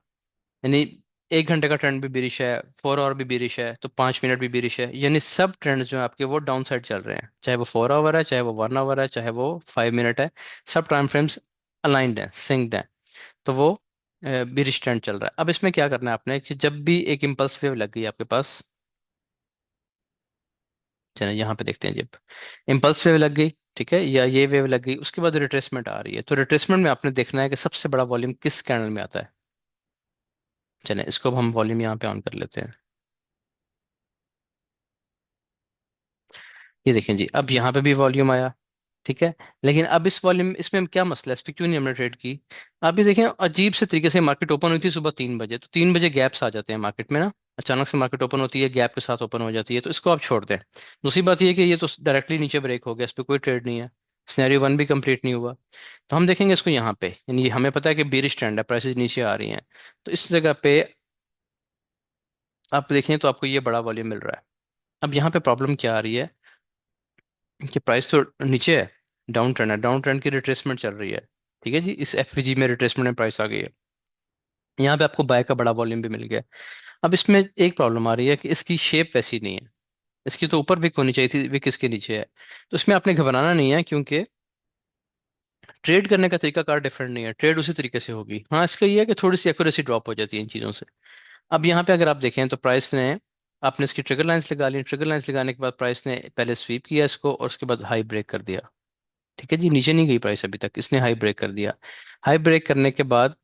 Speaker 1: यानी 1 घंटे का ट्रेंड भी बेरिश है, 4 आवर भी बेरिश है, तो 5 मिनट भी बेरिश है, यानी सब ट्रेंड जो है आपके वो डाउन साइड चल रहे हैं, चाहे वो 4 आवर है, चाहे वो 1 आवर है, चाहे वो 5 मिनट है। सब टाइम फ्रेम्स अलाइंड है, सिंक्ड है। तो वो बेरिश ट्रेंड चल रहा है। अब इसमें क्या करना है आपने कि जब भी एक इम्पल्स वेव लग गई आपके पास, चलिए यहाँ पे देखते हैं, जब इम्पल्स वेव लग गई, ठीक है, या ये वेव लग गई, उसके बाद रिट्रेसमेंट आ रही है, तो रिट्रेसमेंट में आपने देखना है कि सबसे बड़ा वॉल्यूम किस कैंडल में आता है। चलिए इसको अब हम वॉल्यूम यहाँ पे ऑन कर लेते हैं। ये देखें जी, अब यहाँ पे भी वॉल्यूम आया, ठीक है। लेकिन अब इस वॉल्यूम, इसमें क्या मसला है, इस पे क्यों नहीं हमने ट्रेड की। आप ये देखें, अजीब से तरीके से मार्केट ओपन हुई थी सुबह 3 बजे, तो 3 बजे गैप्स आ जाते हैं मार्केट में ना, अचानक से मार्केट ओपन होती है, गैप के साथ ओपन हो जाती है, तो इसको आप छोड़ दें। दूसरी बात ये है कि ये तो डायरेक्टली नीचे ब्रेक हो गया, इस पर कोई ट्रेड नहीं है, सिनेरियो वन भी कंप्लीट नहीं हुआ। तो हम देखेंगे इसको यहाँ पे, यानी हमें पता है कि बेरिश ट्रेंड है, प्राइसेस नीचे आ रही हैं, तो इस जगह पे आप देखें तो आपको ये बड़ा वॉल्यूम मिल रहा है। अब यहाँ पे प्रॉब्लम क्या आ रही है कि प्राइस तो नीचे है, डाउन ट्रेंड है, डाउन ट्रेंड की रिट्रेसमेंट चल रही है, ठीक है जी, इस एफवीजी में रिट्रेसमेंट में प्राइस आ गई है। यहाँ पे आपको बाय का बड़ा वॉल्यूम भी मिल गया। अब इसमें एक प्रॉब्लम आ रही है कि इसकी शेप वैसी नहीं है, इसकी तो ऊपर विक होनी चाहिए थी, विक इसके नीचे है। तो इसमें आपने घबराना नहीं है, क्योंकि ट्रेड करने का तरीका कार डिफरेंट नहीं है, ट्रेड उसी तरीके से होगी। हाँ, इसका ये है कि थोड़ी सी एक्यूरेसी ड्रॉप हो जाती है इन चीज़ों से। अब यहाँ पे अगर आप देखें तो प्राइस ने, आपने इसकी ट्रिगर लाइंस लगा ली, ट्रिगर लाइंस लगाने के बाद प्राइस ने पहले स्वीप किया इसको, और उसके बाद हाई ब्रेक कर दिया, ठीक है जी, नीचे नहीं गई प्राइस अभी तक, इसने हाई ब्रेक कर दिया। हाई ब्रेक करने के बाद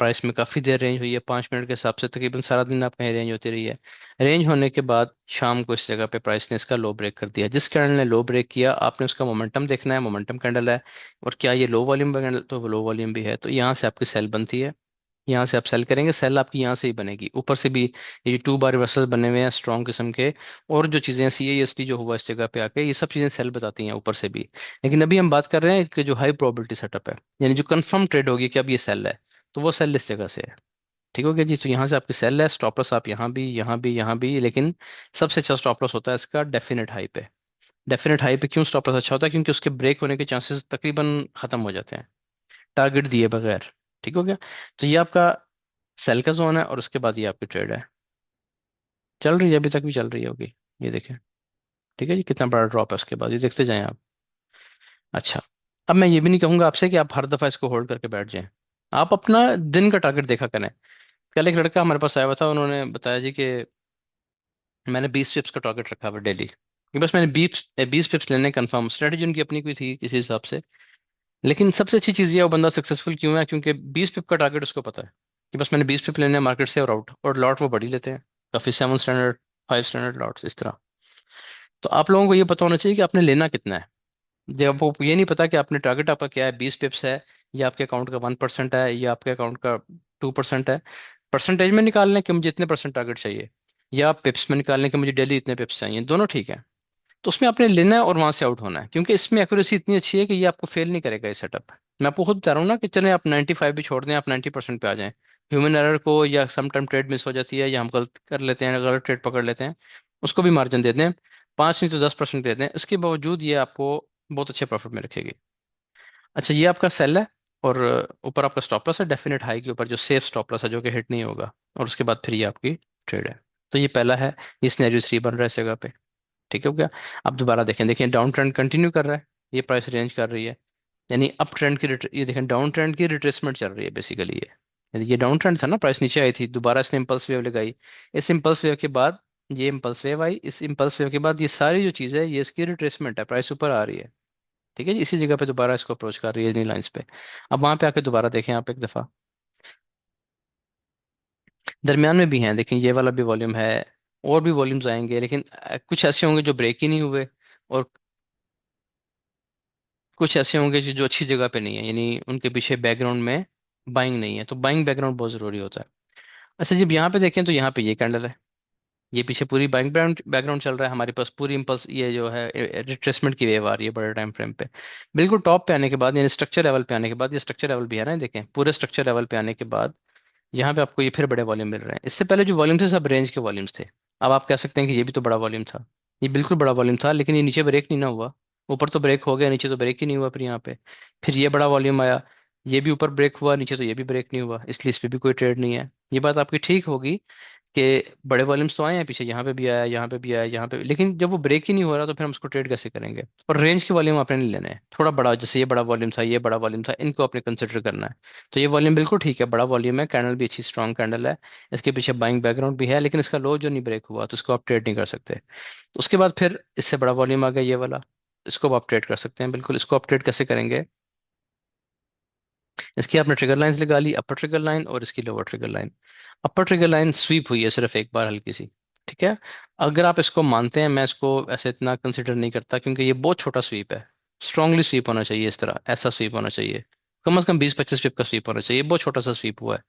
Speaker 1: प्राइस में काफ़ी देर रेंज हुई है, 5 मिनट के हिसाब से तकरीबन सारा दिन आप कहीं रेंज होती रही है। रेंज होने के बाद शाम को इस जगह पे प्राइस ने इसका लो ब्रेक कर दिया। जिस कैंडल ने लो ब्रेक किया, आपने उसका मोमेंटम देखना है, मोमेंटम कैंडल है, और क्या ये लो वॉल्यूम कैंडल, तो वो लो वॉल्यूम भी है, तो यहाँ से आपकी सेल बनती है, यहाँ से आप सेल करेंगे, सेल आपकी यहाँ से ही बनेगी, ऊपर से भी ये 2 बार रिवर्सल बने हुए हैं स्ट्रॉन्ग किस्म के। और जो चीज़ें सी आई एस टी जो हुआ इस जगह पे आके, ये सब चीज़ें सेल बताती हैं ऊपर से भी। लेकिन अभी हम बात कर रहे हैं कि जो हाई प्रोबेबिलिटी सेटअप है, यानी जो कंफर्म ट्रेड होगी कि अब ये सेल है, तो वो सेल इस जगह से है। ठीक हो गया जी, तो यहाँ से आपकी सेल है, स्टॉप लॉस आप यहाँ भी, यहाँ भी, यहाँ भी, लेकिन सबसे अच्छा स्टॉप लॉस होता है इसका डेफिनेट हाई पे। डेफिनेट हाई पे क्यों स्टॉप लॉस अच्छा होता है, क्योंकि उसके ब्रेक होने के चांसेस तकरीबन खत्म हो जाते हैं, टारगेट दिए बगैर। ठीक हो गया, तो ये आपका सेल का जोन है, और उसके बाद ये आपकी ट्रेड है, चल रही है, अभी तक भी चल रही होगी, ये देखें। ठीक है जी, कितना बड़ा ड्रॉप है उसके बाद, ये देखते जाएं आप। अच्छा, अब मैं ये भी नहीं कहूंगा आपसे कि आप हर दफा इसको होल्ड करके बैठ जाएं, आप अपना दिन का टारगेट देखा करें। कल एक लड़का हमारे पास आया हुआ था, उन्होंने बताया जी कि मैंने 20 पिप्स का टारगेट रखा हुआ डेली, कि बस मैंने 20 पिप्स लेने, कंफर्म स्ट्रेटेजी उनकी अपनी कोई थी किसी हिसाब से। लेकिन सबसे अच्छी चीज़ ये है, वो बंदा सक्सेसफुल क्यों है, क्योंकि 20 पिप का टारगेट उसको पता है कि बस मैंने 20 पिप लेने हैं मार्केट से, और आउट, और लॉट वो बड़ी लेते हैं, काफी 7 स्टैंडर्ड, 5 स्टैंडर्ड लॉट्स इस तरह। तो आप लोगों को ये पता होना चाहिए कि आपने लेना कितना है। जब वो ये नहीं पता कि आपने टारगेट आपका क्या है, 20 पिप्स है, या आपके अकाउंट का 1% है, या आपके अकाउंट का 2% है, परसेंटेज में निकाल लें कि मुझे इतने परसेंट टारगेट चाहिए, या पिप्स में निकाल लें कि मुझे डेली इतने पिप्स चाहिए, दोनों ठीक है। तो उसमें आपने लेना है और वहां से आउट होना है, क्योंकि इसमें एक्यूरेसी इतनी अच्छी है कि ये आपको फेल नहीं करेगा ये सेटअप। मैं आपको खुद बता रहा हूँ ना कि चले आप 95 भी छोड़ दें, आप 90% पे आ जाएं, ह्यूमन एरर को, या सम टाइम ट्रेड मिस हो जाती है, या हम गलत कर लेते हैं, गलत ट्रेड पकड़ लेते हैं, उसको भी मार्जिन दे दें, 5 नहीं तो 10% दे दें, इसके बावजूद ये आपको बहुत अच्छे प्रॉफिट में रखेगी। अच्छा, ये आपका सेल है, और ऊपर आपका स्टॉप लॉस है, डेफिनेट हाई के ऊपर जो सेफ स्टॉप लॉस है, जो कि हिट नहीं होगा, और उसके बाद फिर ये आपकी ट्रेड है। तो ये पहला है, ये सिनेरियो 3 बन रहा है इस जगह पे। ठीक हो गया। अब दोबारा देखें, देखिए डाउन ट्रेंड कंटिन्यू कर रहा है, ये प्राइस रेंज कर रही है, यानी अप ट्रेंड की ये देखें डाउन ट्रेंड की रिट्रेसमेंट चल रही है बेसिकली ये, यानी ये डाउन ट्रेंड था ना, प्राइस नीचे आई थी, दोबारा इसने इम्पल्स वेव लगाई, इस इम्पल्स वेव के बाद ये इम्पल्स वेव आई, इस इम्पल्स वेव के बाद ये सारी जो चीज़ है, ये इसकी रिट्रेसमेंट है, प्राइस ऊपर आ रही है। ठीक है जी, इसी जगह पे दोबारा इसको अप्रोच कर रही है इन्हीं लाइंस पे। अब वहां पे आके दोबारा देखें आप एक दफा, दरमियान में भी हैं, देखें ये वाला भी वॉल्यूम है, और भी वॉल्यूम्स आएंगे, लेकिन कुछ ऐसे होंगे जो ब्रेक ही नहीं हुए, और कुछ ऐसे होंगे जो अच्छी जगह पे नहीं है, यानी उनके पीछे बैकग्राउंड में बाइंग नहीं है, तो बाइंग बैकग्राउंड बहुत जरूरी होता है। अच्छा जब यहाँ पे देखें तो यहाँ पे ये कैंडल है, ये पीछे पूरी बैकग्राउंड बैकग्राउंड चल रहा है हमारे पास, पूरी इम्पल्स ये जो है रिट्रेसमेंट की वेव आ रही है बड़े टाइम फ्रेम पे। बिल्कुल टॉप पे आने के बाद, यानी स्ट्रक्चर लेवल पे आने के बाद, ये स्ट्रक्चर लेवल भी है ना, देखें पूरे स्ट्रक्चर लेवल पे आने के बाद यहाँ पे आपको ये फिर बड़े वॉल्यूम मिल रहे हैं। इससे पहले जो वॉल्यूम थे सब रेंज के वॉल्यूम्स थे। अब आप कह सकते हैं कि ये भी तो बड़ा वॉल्यूम था, ये बिल्कुल बड़ा वॉल्यूम था, लेकिन ये नीचे ब्रेक नहीं ना हुआ। ऊपर तो ब्रेक हो गया, नीचे तो ब्रेक ही नहीं हुआ फिर यहाँ पे। फिर ये बड़ा वॉल्यूम आया, ये भी ऊपर ब्रेक हुआ, नीचे तो ये भी ब्रेक नहीं हुआ, इसलिए इस पे भी कोई ट्रेड नहीं है। ये बात आपकी ठीक होगी कि बड़े वॉल्यूम्स तो आए हैं पीछे, यहाँ पे भी आया, यहाँ पे भी आया, यहाँ पे भी, लेकिन जब वो ब्रेक ही नहीं हो रहा तो फिर हम उसको ट्रेड कैसे करेंगे। और रेंज के वॉल्यूम आपने नहीं लेने हैं, थोड़ा बड़ा, जैसे ये बड़ा वॉल्यूम था, ये बड़ा वॉल्यूम था, इनको आपने कंसिडर करना है। तो ये वॉल्यूम बिल्कुल ठीक है, बड़ा वॉल्यूम है, कैंडल भी अच्छी स्ट्रॉन्ग कैंडल है, इसके पीछे बाइंग बैकग्राउंड भी है, लेकिन इसका लो जो नहीं ब्रेक हुआ तो इसको आप ट्रेड नहीं कर सकते। तो उसके बाद फिर इससे बड़ा वॉल्यूम आ गया ये वाला, इसको अब आप ट्रेड कर सकते हैं बिल्कुल। इसको आप ट्रेड कैसे करेंगे, इसकी आपने ट्रिगर लाइंस लगा ली, अपर ट्रिगर लाइन और इसकी लोअर ट्रिगर लाइन। अपर ट्रिगर लाइन स्वीप हुई है सिर्फ एक बार हल्की सी, ठीक है। अगर आप इसको मानते हैं, मैं इसको ऐसे इतना कंसिडर नहीं करता क्योंकि ये बहुत छोटा स्वीप है। स्ट्रांगली स्वीप होना चाहिए, इस तरह ऐसा स्वीप होना चाहिए, कम से कम 20-25 पिप का स्वीप होना चाहिए, बहुत छोटा सा स्वीप हुआ है।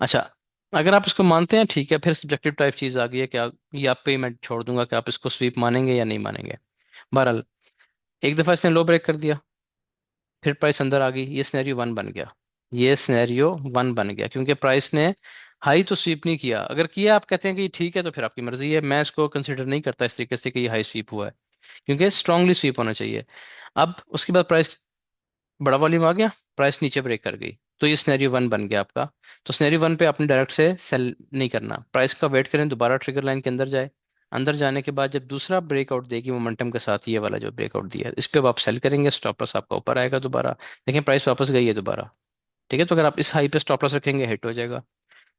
Speaker 1: अच्छा, अगर आप इसको मानते हैं ठीक है, फिर सब्जेक्टिव टाइप चीज आ गई है क्या, ये आप पे ही मैं छोड़ दूंगा कि आप इसको स्वीप मानेंगे या नहीं मानेंगे। बहरहाल एक दफा इसने लो ब्रेक कर दिया, फिर प्राइस अंदर आ गई, ये सिनेरियो वन बन गया, ये सिनेरियो वन बन गया, क्योंकि प्राइस ने हाई तो स्वीप नहीं किया। अगर किया, आप कहते हैं कि ठीक है, तो फिर आपकी मर्जी है, मैं इसको कंसिडर नहीं करता इस तरीके से कि ये हाई स्वीप हुआ है, क्योंकि स्ट्रांगली स्वीप होना चाहिए। अब उसके बाद प्राइस बड़ा वॉल्यूम आ गया, प्राइस नीचे ब्रेक कर गई, तो ये सिनेरियो वन बन गया आपका। तो सिनेरियो वन पे आपने डायरेक्ट से सेल नहीं करना, प्राइस का वेट करें दोबारा ट्रिगर लाइन के अंदर जाए। अंदर जाने के बाद जब दूसरा ब्रेकआउट देगी मोमेंटम के साथ, ये वाला जो ब्रेकआउट दिया है, इस पे अब आप सेल करेंगे, स्टॉप लॉस आपका ऊपर आएगा दोबारा। देखें प्राइस वापस गई है दोबारा, ठीक है। तो अगर आप इस हाई पे स्टॉप लॉस रखेंगे, हिट हो जाएगा।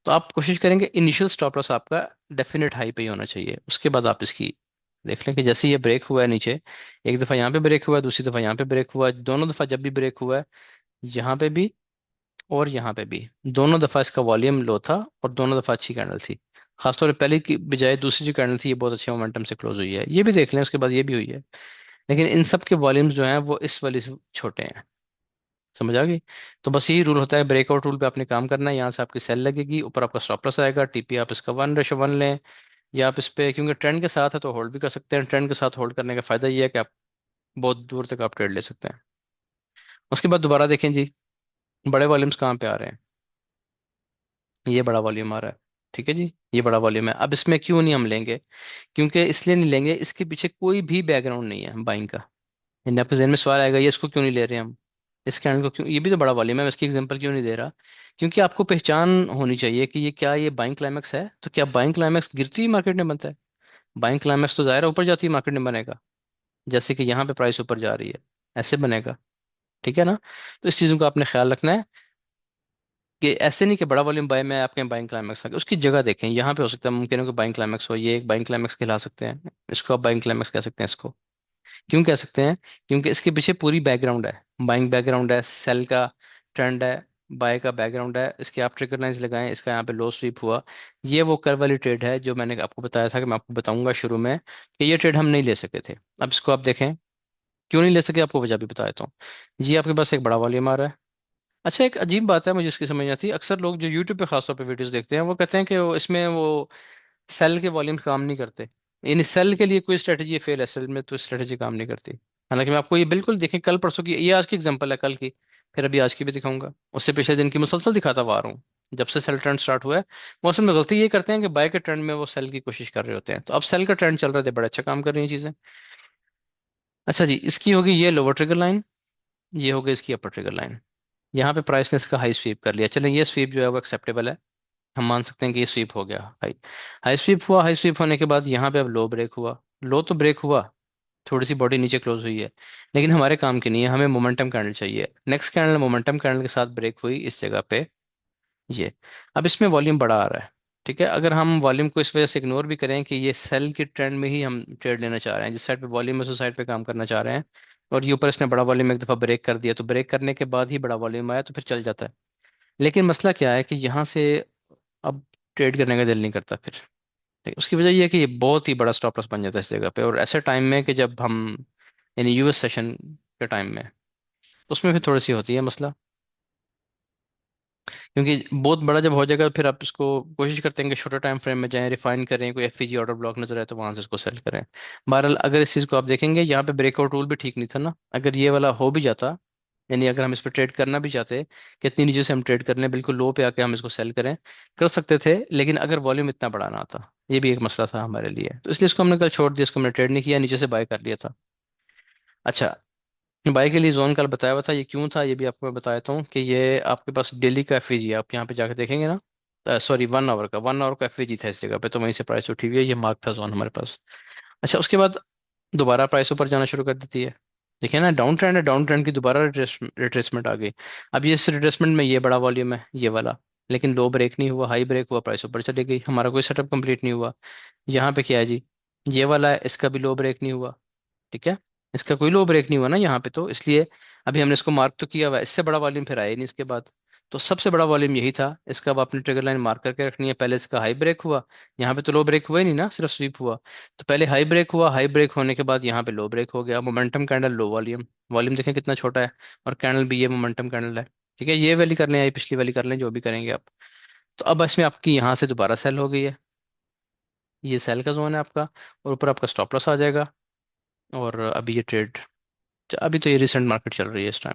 Speaker 1: तो आप कोशिश करेंगे इनिशियल स्टॉप लॉस आपका डेफिनेट हाई पे ही होना चाहिए, उसके बाद आप इसकी देख लें कि जैसे ये ब्रेक हुआ है नीचे, एक दफा यहाँ पे ब्रेक हुआ है, दूसरी दफा यहाँ पे ब्रेक हुआ है, दोनों दफा जब भी ब्रेक हुआ है, यहाँ पे भी और यहाँ पे भी, दोनों दफा इसका वॉल्यूम लो था और दोनों दफा अच्छी कैंडल थी। खासतौर पर पहले की बजाय दूसरी जो कैंडल थी, ये बहुत अच्छे मोमेंटम से क्लोज हुई है, ये भी देख लें, उसके बाद ये भी हुई है। लेकिन इन सब के वॉल्यूम्स जो हैं वो इस वाली से छोटे हैं, समझ आ गई। तो बस यही रूल होता है, ब्रेकआउट रूल पे आपने काम करना है, यहाँ से आपकी सेल लगेगी, ऊपर आपका स्टॉप लॉस आएगा, टीपी आप इसका 1:1 लें, या आप इस पे, क्योंकि ट्रेंड के साथ है तो होल्ड भी कर सकते हैं। ट्रेंड के साथ होल्ड करने का फायदा ये है कि आप बहुत दूर तक आप ट्रेड ले सकते हैं। उसके बाद दोबारा देखें जी, बड़े वॉल्यूम्स कहाँ पे आ रहे हैं, ये बड़ा वॉल्यूम आ रहा है, ठीक है जी, ये बड़ा वॉल्यूम है। अब इसमें क्यों नहीं हम लेंगे, क्योंकि इसलिए नहीं लेंगे, इसके पीछे कोई भी बैकग्राउंड नहीं है बाइंग का। यानी आपके जहन में सवाल आएगा, ये इसको क्यों नहीं ले रहे हम, इस कैंडल को क्यों, ये भी तो बड़ा वॉल्यूम है, मैं इसकी एग्जांपल क्यों नहीं दे रहा। क्योंकि आपको पहचान होनी चाहिए कि ये क्या, ये बाइंग क्लाइमेक्स है, तो क्या बाइंग क्लाइमेक्स गिरती ही मार्केट में बनता है। बाइंग क्लाइमेक्स तो जाहिर है ऊपर जाती है मार्केट में बनेगा, जैसे कि यहाँ पे प्राइस ऊपर जा रही है, ऐसे बनेगा, ठीक है ना। तो इस चीज़ों का आपने ख्याल रखना है कि ऐसे नहीं कि बड़ा वॉल्यूम बाय में आपके बाइंग क्लाइमेक्स आ गया, उसकी जगह देखें, यहाँ पे हो सकता है मुमकिन है कि बाइंग क्लाइमेक्स हो, ये एक बाइंग क्लाइमेक्स कहला सकते हैं, इसको आप बाइंग क्लाइमेक्स कह सकते हैं इसको। क्यों कह सकते हैं, क्योंकि इसके पीछे पूरी बैकग्राउंड है, बाइंग बैकग्राउंड है, सेल का ट्रेंड है, बाय का बैकग्राउंड है, इसके आप ट्रिगर लाइंस लगाएं, इसका यहाँ पे लो स्वीप हुआ। ये वो कर्व वाली ट्रेड है जो मैंने आपको बताया था कि मैं आपको बताऊंगा शुरू में, कि ये ट्रेड हम नहीं ले सके थे। अब इसको आप देखें, क्यों नहीं ले सके, आपको वजह भी बता देता हूँ। ये आपके पास एक बड़ा वॉल्यूम आ रहा है। अच्छा एक अजीब बात है मुझे इसकी समझ नहीं आती, अक्सर लोग जो यूट्यूब पे खासतौर पे वीडियोस देखते हैं वो कहते हैं कि इसमें वो सेल के वॉल्यूम्स काम नहीं करते, यानी सेल के लिए कोई स्ट्रेटजी फेल है, सेल में तो स्ट्रेटजी काम नहीं करती। हालांकि मैं आपको ये बिल्कुल देखें, कल परसों की, ये आज की एग्जांपल है कल की, फिर अभी आज की भी दिखाऊंगा, उससे पिछले दिन की मुसलसल दिखाता हुआ आ रहा हूँ। जब से सेल ट्रेंड स्टार्ट हुआ है, वो असल में गलती ये करते हैं कि बाय के ट्रेंड में वो सेल की कोशिश कर रहे होते हैं, तो अब सेल का ट्रेंड चल रहा है, बड़ा अच्छा काम कर रही है चीजें। अच्छा जी, इसकी होगी ये लोअर ट्रिगर लाइन, ये होगी इसकी अपर ट्रिगर लाइन। यहाँ पे प्राइस ने इसका हाई स्वीप कर लिया, चलें ये स्वीप जो है वो एक्सेप्टेबल है, हम मान सकते हैं कि ये स्वीप हो गया हाई। हाई स्वीप हुआ, हाई स्वीप होने के बाद यहाँ पे अब लो ब्रेक हुआ, लो तो ब्रेक हुआ, थोड़ी सी बॉडी नीचे क्लोज हुई है, लेकिन हमारे काम की नहीं है, हमें मोमेंटम कैंडल चाहिए। नेक्स्ट कैंडल मोमेंटम कैंडल के साथ ब्रेक हुई इस जगह पे, ये अब इसमें वॉल्यूम बड़ा आ रहा है, ठीक है। अगर हम वॉल्यूम को इस वजह से इग्नोर भी करें कि ये सेल के ट्रेंड में ही हम ट्रेड लेना चाह रहे हैं, जिस साइड पे वॉल्यूम है उस साइड पे काम करना चाह रहे हैं, और ये ऊपर इसने बड़ा वॉल्यूम एक दफा ब्रेक कर दिया, तो ब्रेक करने के बाद ही बड़ा वॉल्यूम आया तो फिर चल जाता है। लेकिन मसला क्या है कि यहाँ से अब ट्रेड करने का दिल नहीं करता फिर, ठीक, उसकी वजह यह है कि ये बहुत ही बड़ा स्टॉप लॉस बन जाता है इस जगह पे, और ऐसे टाइम में कि जब हम, यानी यूएस सेशन के टाइम में, उसमें फिर थोड़ी सी होती है मसला। क्योंकि बहुत बड़ा जब हो जाएगा फिर आप इसको कोशिश करते हैं कि छोटे टाइम फ्रेम में जाएं, रिफाइन करें, कोई एफईजी ऑर्डर ब्लॉक नजर आए तो वहां से इसको सेल करें। बहरहाल अगर इस चीज को आप देखेंगे, यहाँ पे ब्रेकआउट रूल भी ठीक नहीं था ना। अगर ये वाला हो भी जाता, यानी अगर हम इस पर ट्रेड करना भी चाहते, कितनी नीचे से हम ट्रेड कर लें, बिल्कुल लो पे आके हम इसको सेल करें, कर सकते थे, लेकिन अगर वॉल्यूम इतना बड़ा ना था, ये भी एक मसला था हमारे लिए, तो इसलिए इसको हमने कल छोड़ दिया, इसको हमने ट्रेड नहीं किया, नीचे से बाय कर लिया था। अच्छा, बाई के लिए जोन कल बताया हुआ था, ये क्यों था ये भी आपको मैं बता देता हूँ कि ये आपके पास डेली का एफईजी है, आप यहाँ पे जाकर देखेंगे ना, सॉरी 1 आवर का, 1 आवर का एफईजी था इस जगह पे, तो वहीं से प्राइस उठी हुई है, ये मार्क था जोन हमारे पास। अच्छा, उसके बाद दोबारा प्राइस ऊपर जाना शुरू कर देती है। देखिए ना, डाउन ट्रेंड है, डाउन ट्रेंड की दोबारा रिट्रेसमेंट आ गई। अब ये इस रिट्रेसमेंट में ये बड़ा वॉल्यूम है ये वाला, लेकिन लो ब्रेक नहीं हुआ, हाई ब्रेक हुआ, प्राइस ऊपर चली गई, हमारा कोई सेटअप कंप्लीट नहीं हुआ। यहाँ पे क्या है जी, ये वाला है, इसका भी लो ब्रेक नहीं हुआ, ठीक है, इसका कोई लो ब्रेक नहीं हुआ ना यहाँ पे, तो इसलिए अभी हमने इसको मार्क तो किया हुआ है, इससे बड़ा वॉल्यूम फिर आया ही नहीं इसके बाद। तो सबसे बड़ा वॉल्यूम यही था इसका, अब आपने ट्रिगर लाइन मार्क करके रखनी है। पहले इसका हाई ब्रेक हुआ, यहाँ पे तो लो ब्रेक हुआ ही नहीं ना, सिर्फ स्वीप हुआ। तो पहले हाई ब्रेक हुआ, हाई ब्रेक होने के बाद यहाँ पे लो ब्रेक हो गया, momentum candle, low volume, volume देखें कितना छोटा है, और कैंडल भी ये मोमेंटम कैंडल है। ठीक है, ये वाली कर लें या ये पिछली वाली कर लें, जो भी करेंगे आप। तो अब इसमें आपकी यहाँ से दोबारा सेल हो गई है, ये सेल का जोन है आपका, और ऊपर आपका स्टॉप लॉस आ जाएगा। और अभी ये ट्रेड, अभी तो ये रिसेंट मार्केट चल रही है इस टाइम।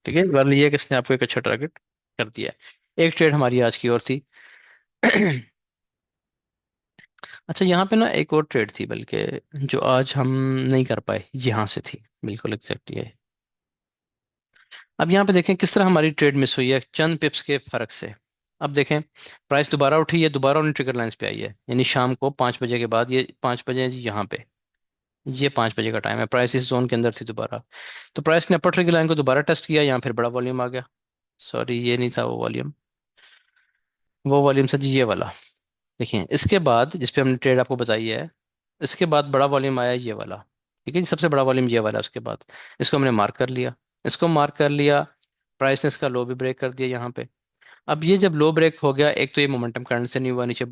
Speaker 1: ठीक है, बात ये है कि इसने आपको एक अच्छा टारगेट कर दिया है। एक ट्रेड हमारी आज की और थी। अच्छा, यहाँ पे ना एक और ट्रेड थी बल्कि, जो आज हम नहीं कर पाए, यहाँ से थी, बिल्कुल एग्जैक्टली है। अब यहाँ पे देखें किस तरह हमारी ट्रेड मिस हुई है चंद पिप्स के फर्क से। अब देखें, प्राइस दोबारा उठी है, दोबारा उन्हें ट्रिगर लाइंस पे आई है, यानी शाम को 5 बजे के बाद, ये 5 बजे है जी यहाँ पे, ये 5 बजे का टाइम है, प्राइस इस जोन के अंदर थी दोबारा। तो प्राइस ने अपर ट्रिगर लाइन को दोबारा टेस्ट किया, यहाँ फिर बड़ा वॉल्यूम आ गया। सॉरी, ये नहीं था वो वॉल्यूम, वो वॉल्यूम था जी ये वाला। देखिए, इसके बाद जिस पे हमने ट्रेड आपको बताई है, इसके बाद बड़ा वॉल्यूम आया ये वाला। ठीक है जी, सबसे बड़ा वॉल्यूम ये वाला है। उसके बाद इसको हमने मार्क कर लिया, इसको मार्क कर लिया, प्राइस ने इसका लो भी ब्रेक कर दिया यहाँ पे। अब ये जब लो ब्रेक हो गया, एक तो ये मोमेंटम कैंडल से नहीं हुआ, नीचे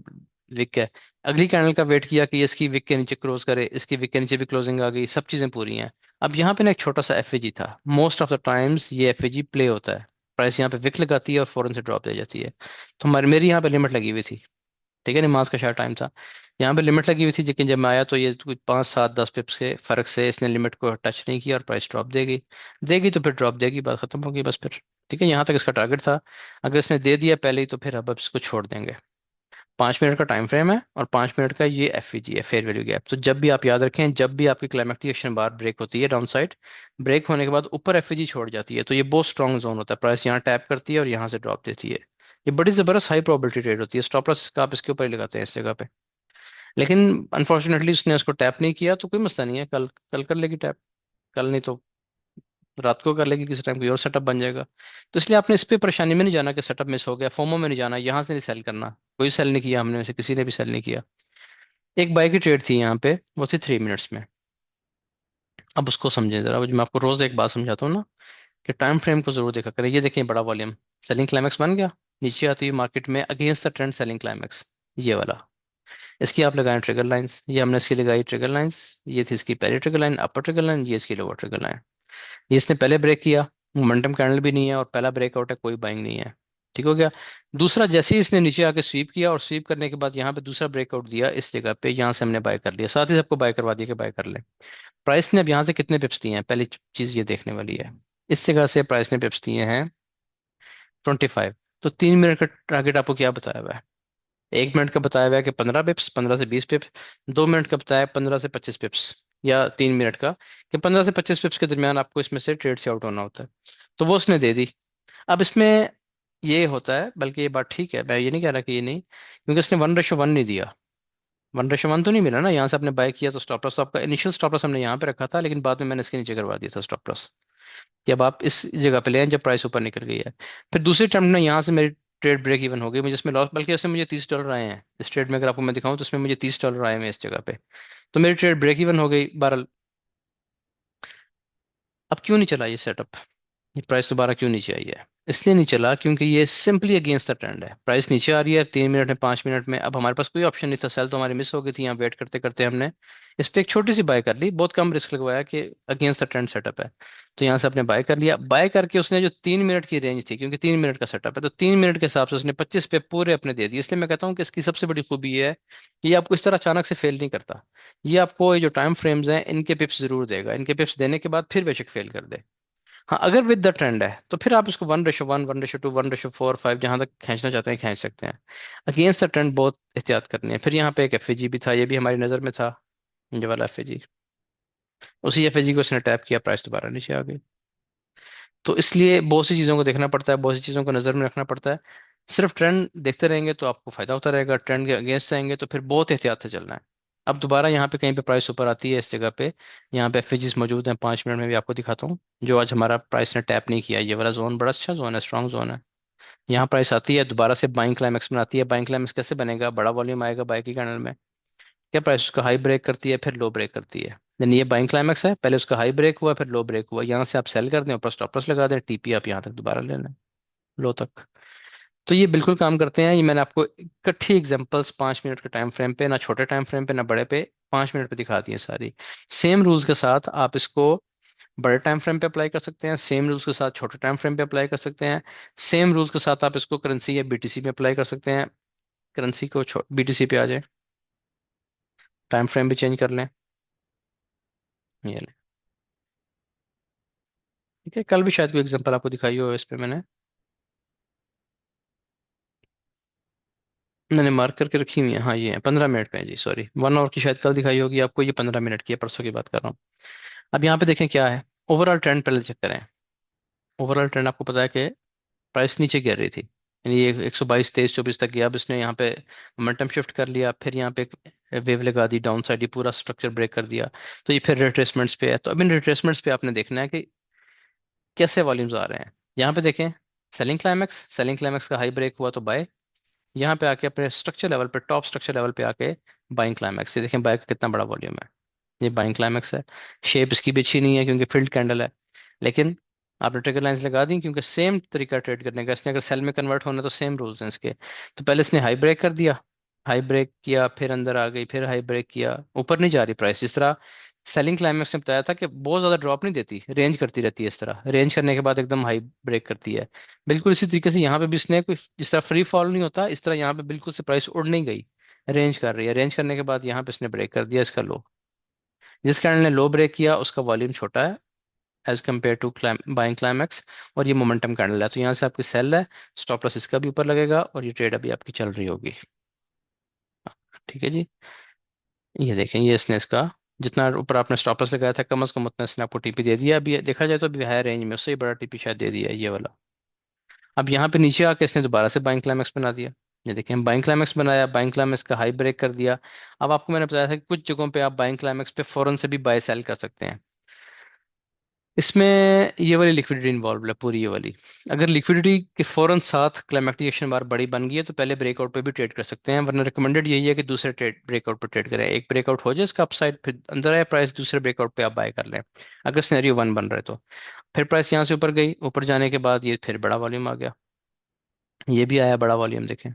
Speaker 1: विक है, अगली कैंडल का वेट किया कि ये इसकी विक के नीचे क्लोज करे, इसकी विक के नीचे भी क्लोजिंग आ गई, सब चीजें पूरी हैं। अब यहाँ पे ना एक छोटा सा एफएजी था, मोस्ट ऑफ द टाइम्स ये एफएजी प्ले होता है, प्राइस यहाँ पे विक लगाती है और फौरन से ड्रॉप दे जाती है। तो हमारी मेरी यहाँ पे लिमिट लगी हुई थी, ठीक है, नमाज का शायद टाइम था, यहाँ पे लिमिट लगी हुई थी, लेकिन जब मैं आया तो ये कुछ 5 7 10 पिप्स के फर्क से इसने लिमिट को टच नहीं किया और प्राइस ड्रॉप देगी, देगी तो फिर ड्रॉप देगी, बात खत्म होगी बस फिर। ठीक है, यहाँ तक इसका टारगेट था, अगर इसने दे दिया पहले ही तो फिर अब इसको छोड़ देंगे। 5 मिनट का टाइम फ्रेम है, और 5 मिनट का ये एफवीजी है, फेयर वैल्यू गैप। तो जब भी आप याद रखें, जब भी आपकी क्लाइमेक्टिक एक्शन बार ब्रेक होती है डाउन साइड, ब्रेक होने के बाद ऊपर एफवीजी छोड़ जाती है, तो ये बहुत स्ट्रॉन्ग जोन होता है, प्राइस यहाँ टैप करती है और यहाँ से ड्रॉप देती है। ये बड़ी जबरदस्त हाई प्रोबेबिलिटी ट्रेड होती है, स्टॉप लॉस इसका आप इसके ऊपर ही लगाते हैं इस जगह पे। लेकिन अनफॉर्चुनेटली उसने उसको टैप नहीं किया, तो कोई मसला नहीं है, कल कल कर लेगी टैप, कल नहीं तो रात को कर लेगी, किसी टाइम कोई और सेटअप बन जाएगा। तो इसलिए आपने इस पे परेशानी में नहीं जाना कि सेटअप मिस हो गया, फोमो में नहीं जाना, यहाँ से नहीं सेल करना, कोई सेल नहीं किया हमने में से किसी ने भी सेल नहीं किया। एक बाय की ट्रेड थी यहाँ पे, वो थी 3 मिनट्स में। अब उसको समझें जरा, वो जो मैं आपको रोज एक बात समझाता हूँ ना, कि टाइम फ्रेम को जरूर देखा करें। ये देखिए बड़ा वॉल्यूम, सेलिंग क्लाइमेक्स बन गया, नीचे आती है मार्केट में against the trend selling climax, ये वाला। इसकी आप लगाएं ट्रिगर लाइंस, ये हमने इसकी लगाई ट्रिगर लाइंस, ये थी इसकी पहली ट्रिगर लाइन अपर ट्रिगर लाइन, ये इसकी लोअर ट्रिगर लाइन। ये इसने पहले ब्रेक किया, मोमेंटम कैंडल भी नहीं है और पहला ब्रेकआउट है, कोई बाइंग नहीं है, ठीक हो गया। दूसरा, जैसे ही इसने नीचे आके स्वीप किया और स्वीप करने के बाद यहाँ पे दूसरा ब्रेकआउट दिया इस जगह पे, यहाँ से हमने बाय कर लिया, साथ ही सबको बाय करवा दिया कि बाय कर ले। प्राइस ने अब यहाँ से कितने पिप्स दिए हैं, पहली चीज ये देखने वाली है। इस जगह से प्राइस ने पिप्स दिए हैं 25। तो 3 मिनट का टारगेट आपको क्या बताया हुआ है? 1 मिनट का बताया हुआ है कि 15 पिप्स, 15 से 20 पिप्स। 2 मिनट का बताया 15 से 25 पिप्स, या 3 मिनट का कि 15 से 25 पिप्स के दरमियान आपको इसमें से ट्रेड से आउट होना होता है। तो वो उसने दे दी। अब इसमें ये होता है, बल्कि ये बात ठीक है, मैं ये नहीं कह रहा कि ये नहीं, क्योंकि इसने 1:1 नहीं दिया। 1:1 तो नहीं मिला ना, यहाँ से आपने बाय किया तो स्टॉप लॉस, तो आपका इनिशियल स्टॉप लॉस हमने यहाँ पे रखा था, लेकिन बाद में मैंने इसके नीचे करवा दिया था स्टॉप लॉस, कि अब आप इस जगह पे ले आएं जब प्राइस ऊपर निकल गई है। फिर दूसरी अटेम्प्ट में यहाँ से मेरी ट्रेड ब्रेक इवन हो गई, मुझे इसमें लॉस, बल्कि इसमें मुझे $30 आए हैं इस ट्रेड में, अगर आपको मैं दिखाऊं तो इसमें मुझे $30 आए हैं इस जगह पे। तो मेरी ट्रेड ब्रेक इवन हो गई बहरहाल। अब क्यों नहीं चला ये सेटअप? ये प्राइस दोबारा क्यों नीचे आई है? इसलिए नहीं चला क्योंकि ये सिंपली अगेंस्ट द ट्रेंड है। प्राइस नीचे आ रही है 3 मिनट में, 5 मिनट में, अब हमारे पास कोई ऑप्शन नहीं था, सेल तो हमारी मिस हो गई थी, यहाँ वेट करते करते हमने इस पे एक छोटी सी बाय कर ली, बहुत कम रिस्क लगवाया कि अगेंस्ट द ट्रेंड सेटअप है। तो यहाँ से अपने बाय कर लिया, बाय करके उसने जो 3 मिनट की रेंज थी, क्योंकि 3 मिनट का सेटअप है, तो 3 मिनट के हिसाब से उसने 25 पे पूरे अपने दे दिए। इसलिए मैं कहता हूँ कि इसकी सबसे बड़ी खूबी ये है कि ये आपको इस तरह अचानक से फेल नहीं करता। ये आपको ये जो टाइम फ्रेम्स हैं इनके पिप्स जरूर देगा, इनके पिप्स देने के बाद फिर बेशक फेल कर दे। हाँ, अगर विद द ट्रेंड है तो फिर आप इसको 1:1, 1:2, 1:4, 5 जहां तक खींचना चाहते हैं खींच सकते हैं। अगेंस्ट द ट्रेंड बहुत एहतियात करनी है। फिर यहाँ पे एक एफएजी भी था, ये भी हमारी नजर में था, ये वाला एफएजी। उसी एफएजी को उसने टैप किया, प्राइस दोबारा नीचे आ गई। तो इसलिए बहुत सी चीज़ों को देखना पड़ता है, बहुत सी चीज़ों को नज़र में रखना पड़ता है। सिर्फ ट्रेंड देखते रहेंगे तो आपको फायदा होता रहेगा, ट्रेंड के अगेंस्ट आएंगे तो फिर बहुत एहतियात से चलना है। अब दोबारा यहाँ पे कहीं पे प्राइस ऊपर आती है इस जगह पे, यहाँ पे एफएजीज मौजूद हैं, 5 मिनट में भी आपको दिखाता हूँ। जो आज हमारा प्राइस ने टैप नहीं किया, ये वाला जोन बड़ा अच्छा जोन है, स्ट्रॉन्ग जोन है। यहाँ प्राइस आती है दोबारा से बाइंग क्लाइमेक्स बनाती है। बाइंग क्लाइमेक्स कैसे बनेगा? बड़ा वॉल्यूम आएगा बाय की कैंडल में, क्या प्राइस उसका हाई ब्रेक करती है फिर लो ब्रेक करती है। यानी ये बाइंग क्लाइमेक्स है, पहले उसका हाई ब्रेक हुआ फिर लो ब्रेक हुआ, यहाँ से आप सेल कर दें, ऊपर स्टॉप लॉस लगा दें, टीपी आप यहाँ तक दोबारा ले लें, लो तक। तो ये बिल्कुल काम करते हैं। ये मैंने आपको इकट्ठी एग्जांपल्स 5 मिनट के टाइम फ्रेम पे, ना छोटे टाइम फ्रेम पे ना बड़े पे, 5 मिनट पे दिखा दी है सारी। सेम रूल्स के साथ आप इसको बड़े टाइम फ्रेम पे अप्लाई कर सकते हैं, सेम रूल्स के साथ छोटे टाइम फ्रेम पे अप्लाई कर सकते हैं, सेम रूल्स के साथ आप इसको करेंसी या बीटीसी में अप्लाई कर सकते हैं। करेंसी को बीटीसी पे आ जाए, टाइम फ्रेम भी चेंज कर लें, ये लें। ठीक है, कल भी शायद कोई एग्जांपल आपको दिखाई हो इस पे मैंने, मार्क करके रखी हुई है। हाँ ये है, 15 मिनट पे है जी, सॉरी 1 आवर की शायद कल दिखाई होगी आपको, ये 15 मिनट की है, परसों की बात कर रहा हूँ। अब यहाँ पे देखें क्या है, ओवरऑल ट्रेंड पहले चेक करें। ओवरऑल ट्रेंड आपको पता है कि प्राइस नीचे गिर रही थी, यानी ये 122, 23, 24 तक गया। अब इसने यहाँ पे मोमेंटम शिफ्ट कर लिया, फिर यहाँ पे एक वेव लगा दी डाउन साइड, ये पूरा स्ट्रक्चर ब्रेक कर दिया। तो ये फिर रिट्रेसमेंट्स पे है। तो अब इन रिट्रेसमेंट्स पे आपने देखना है कि कैसे वॉल्यूम्स आ रहे हैं। यहाँ पे देखें, सेलिंग क्लाइमेक्स का हाई ब्रेक हुआ तो बाय, यहाँ पे आके अपने स्ट्रक्चर लेवल पे, टॉप स्ट्रक्चर लेवल पे आके बाइंग क्लाइमेक्स। ये देखें बाय का कितना बड़ा वॉल्यूम है, ये बाइंग क्लाइमेक्स है। शेप इसकी भी अच्छी नहीं है क्योंकि फिल्ड कैंडल है, लेकिन आपने ट्रिगर लाइंस लगा दी क्योंकि सेम तरीका ट्रेड करने का। इसने अगर सेल में कन्वर्ट होना है तो सेम रूल्स हैं इसके। तो पहले इसने हाई ब्रेक कर दिया, हाई ब्रेक किया, फिर अंदर आ गई, फिर हाई ब्रेक किया, ऊपर नहीं जा रही प्राइस। जिस तरह सेलिंग क्लाइमेक्स ने बताया था कि बहुत ज्यादा ड्रॉप नहीं देती, रेंज करती रहती है, इस तरह रेंज करने के बाद एकदम हाई ब्रेक करती है। बिल्कुल इसी तरीके से यहाँ पे भी इसने कोई जिस तरह फ्री फॉल नहीं होता, इस तरह यहाँ पे बिल्कुल से प्राइस उड़ नहीं गई, रेंज कर रही है। रेंज करने के बाद यहाँ पे इसने ब्रेक कर दिया इसका लो, जिस कैंडल ने लो ब्रेक किया उसका वॉल्यूम छोटा है as compare to buying climax, और ये मोमेंटम कैंडल है। तो यहाँ से आपकी सेल है, स्टॉप लॉस इसका भी ऊपर लगेगा, और ये ट्रेड अभी आपकी चल रही होगी। ठीक है जी, ये देखें, ये इसने इसका जितना ऊपर आपने स्टॉप लॉस लगाया था कम से कम उतना इसने आपको टीपी दे दिया। अभी देखा जाए तो अभी हाई रेंज में उससे ही बड़ा टीपी शायद दे दिया है ये वाला। अब यहाँ पे नीचे आके इसने दोबारा से बाइंग क्लाइमैक्स बना दिया। ये देखें, हम बाइंग क्लाइमैक्स बनाया, बाइंग क्लाइमैक्स का हाई ब्रेक कर दिया। अब आपको मैंने बताया था कि कुछ जगहों पे आप बाइंग क्लाइमैक्स पे फौरन से भी बाय सेल कर सकते हैं। इसमें ये वाली लिक्विडिटी इन्वॉल्व है पूरी, ये वाली। अगर लिक्विडिटी के फौरन साथ क्लाइमेक्टिक एक्शन बार बड़ी बन गई है तो पहले ब्रेकआउट पे भी ट्रेड कर सकते हैं, वरना रिकमेंडेड यही है कि दूसरे ट्रेड ब्रेकआउट पे ट्रेड करें। एक ब्रेकआउट हो जाए इसका अपसाइड, फिर अंदर आए प्राइस, दूसरे ब्रेकआउट पे आप बाय कर लें, अगर सिनेरियो 1 बन रहा है तो। फिर प्राइस यहाँ से ऊपर गई, ऊपर जाने के बाद ये फिर बड़ा वॉल्यूम आ गया, ये भी आया बड़ा वॉल्यूम, देखें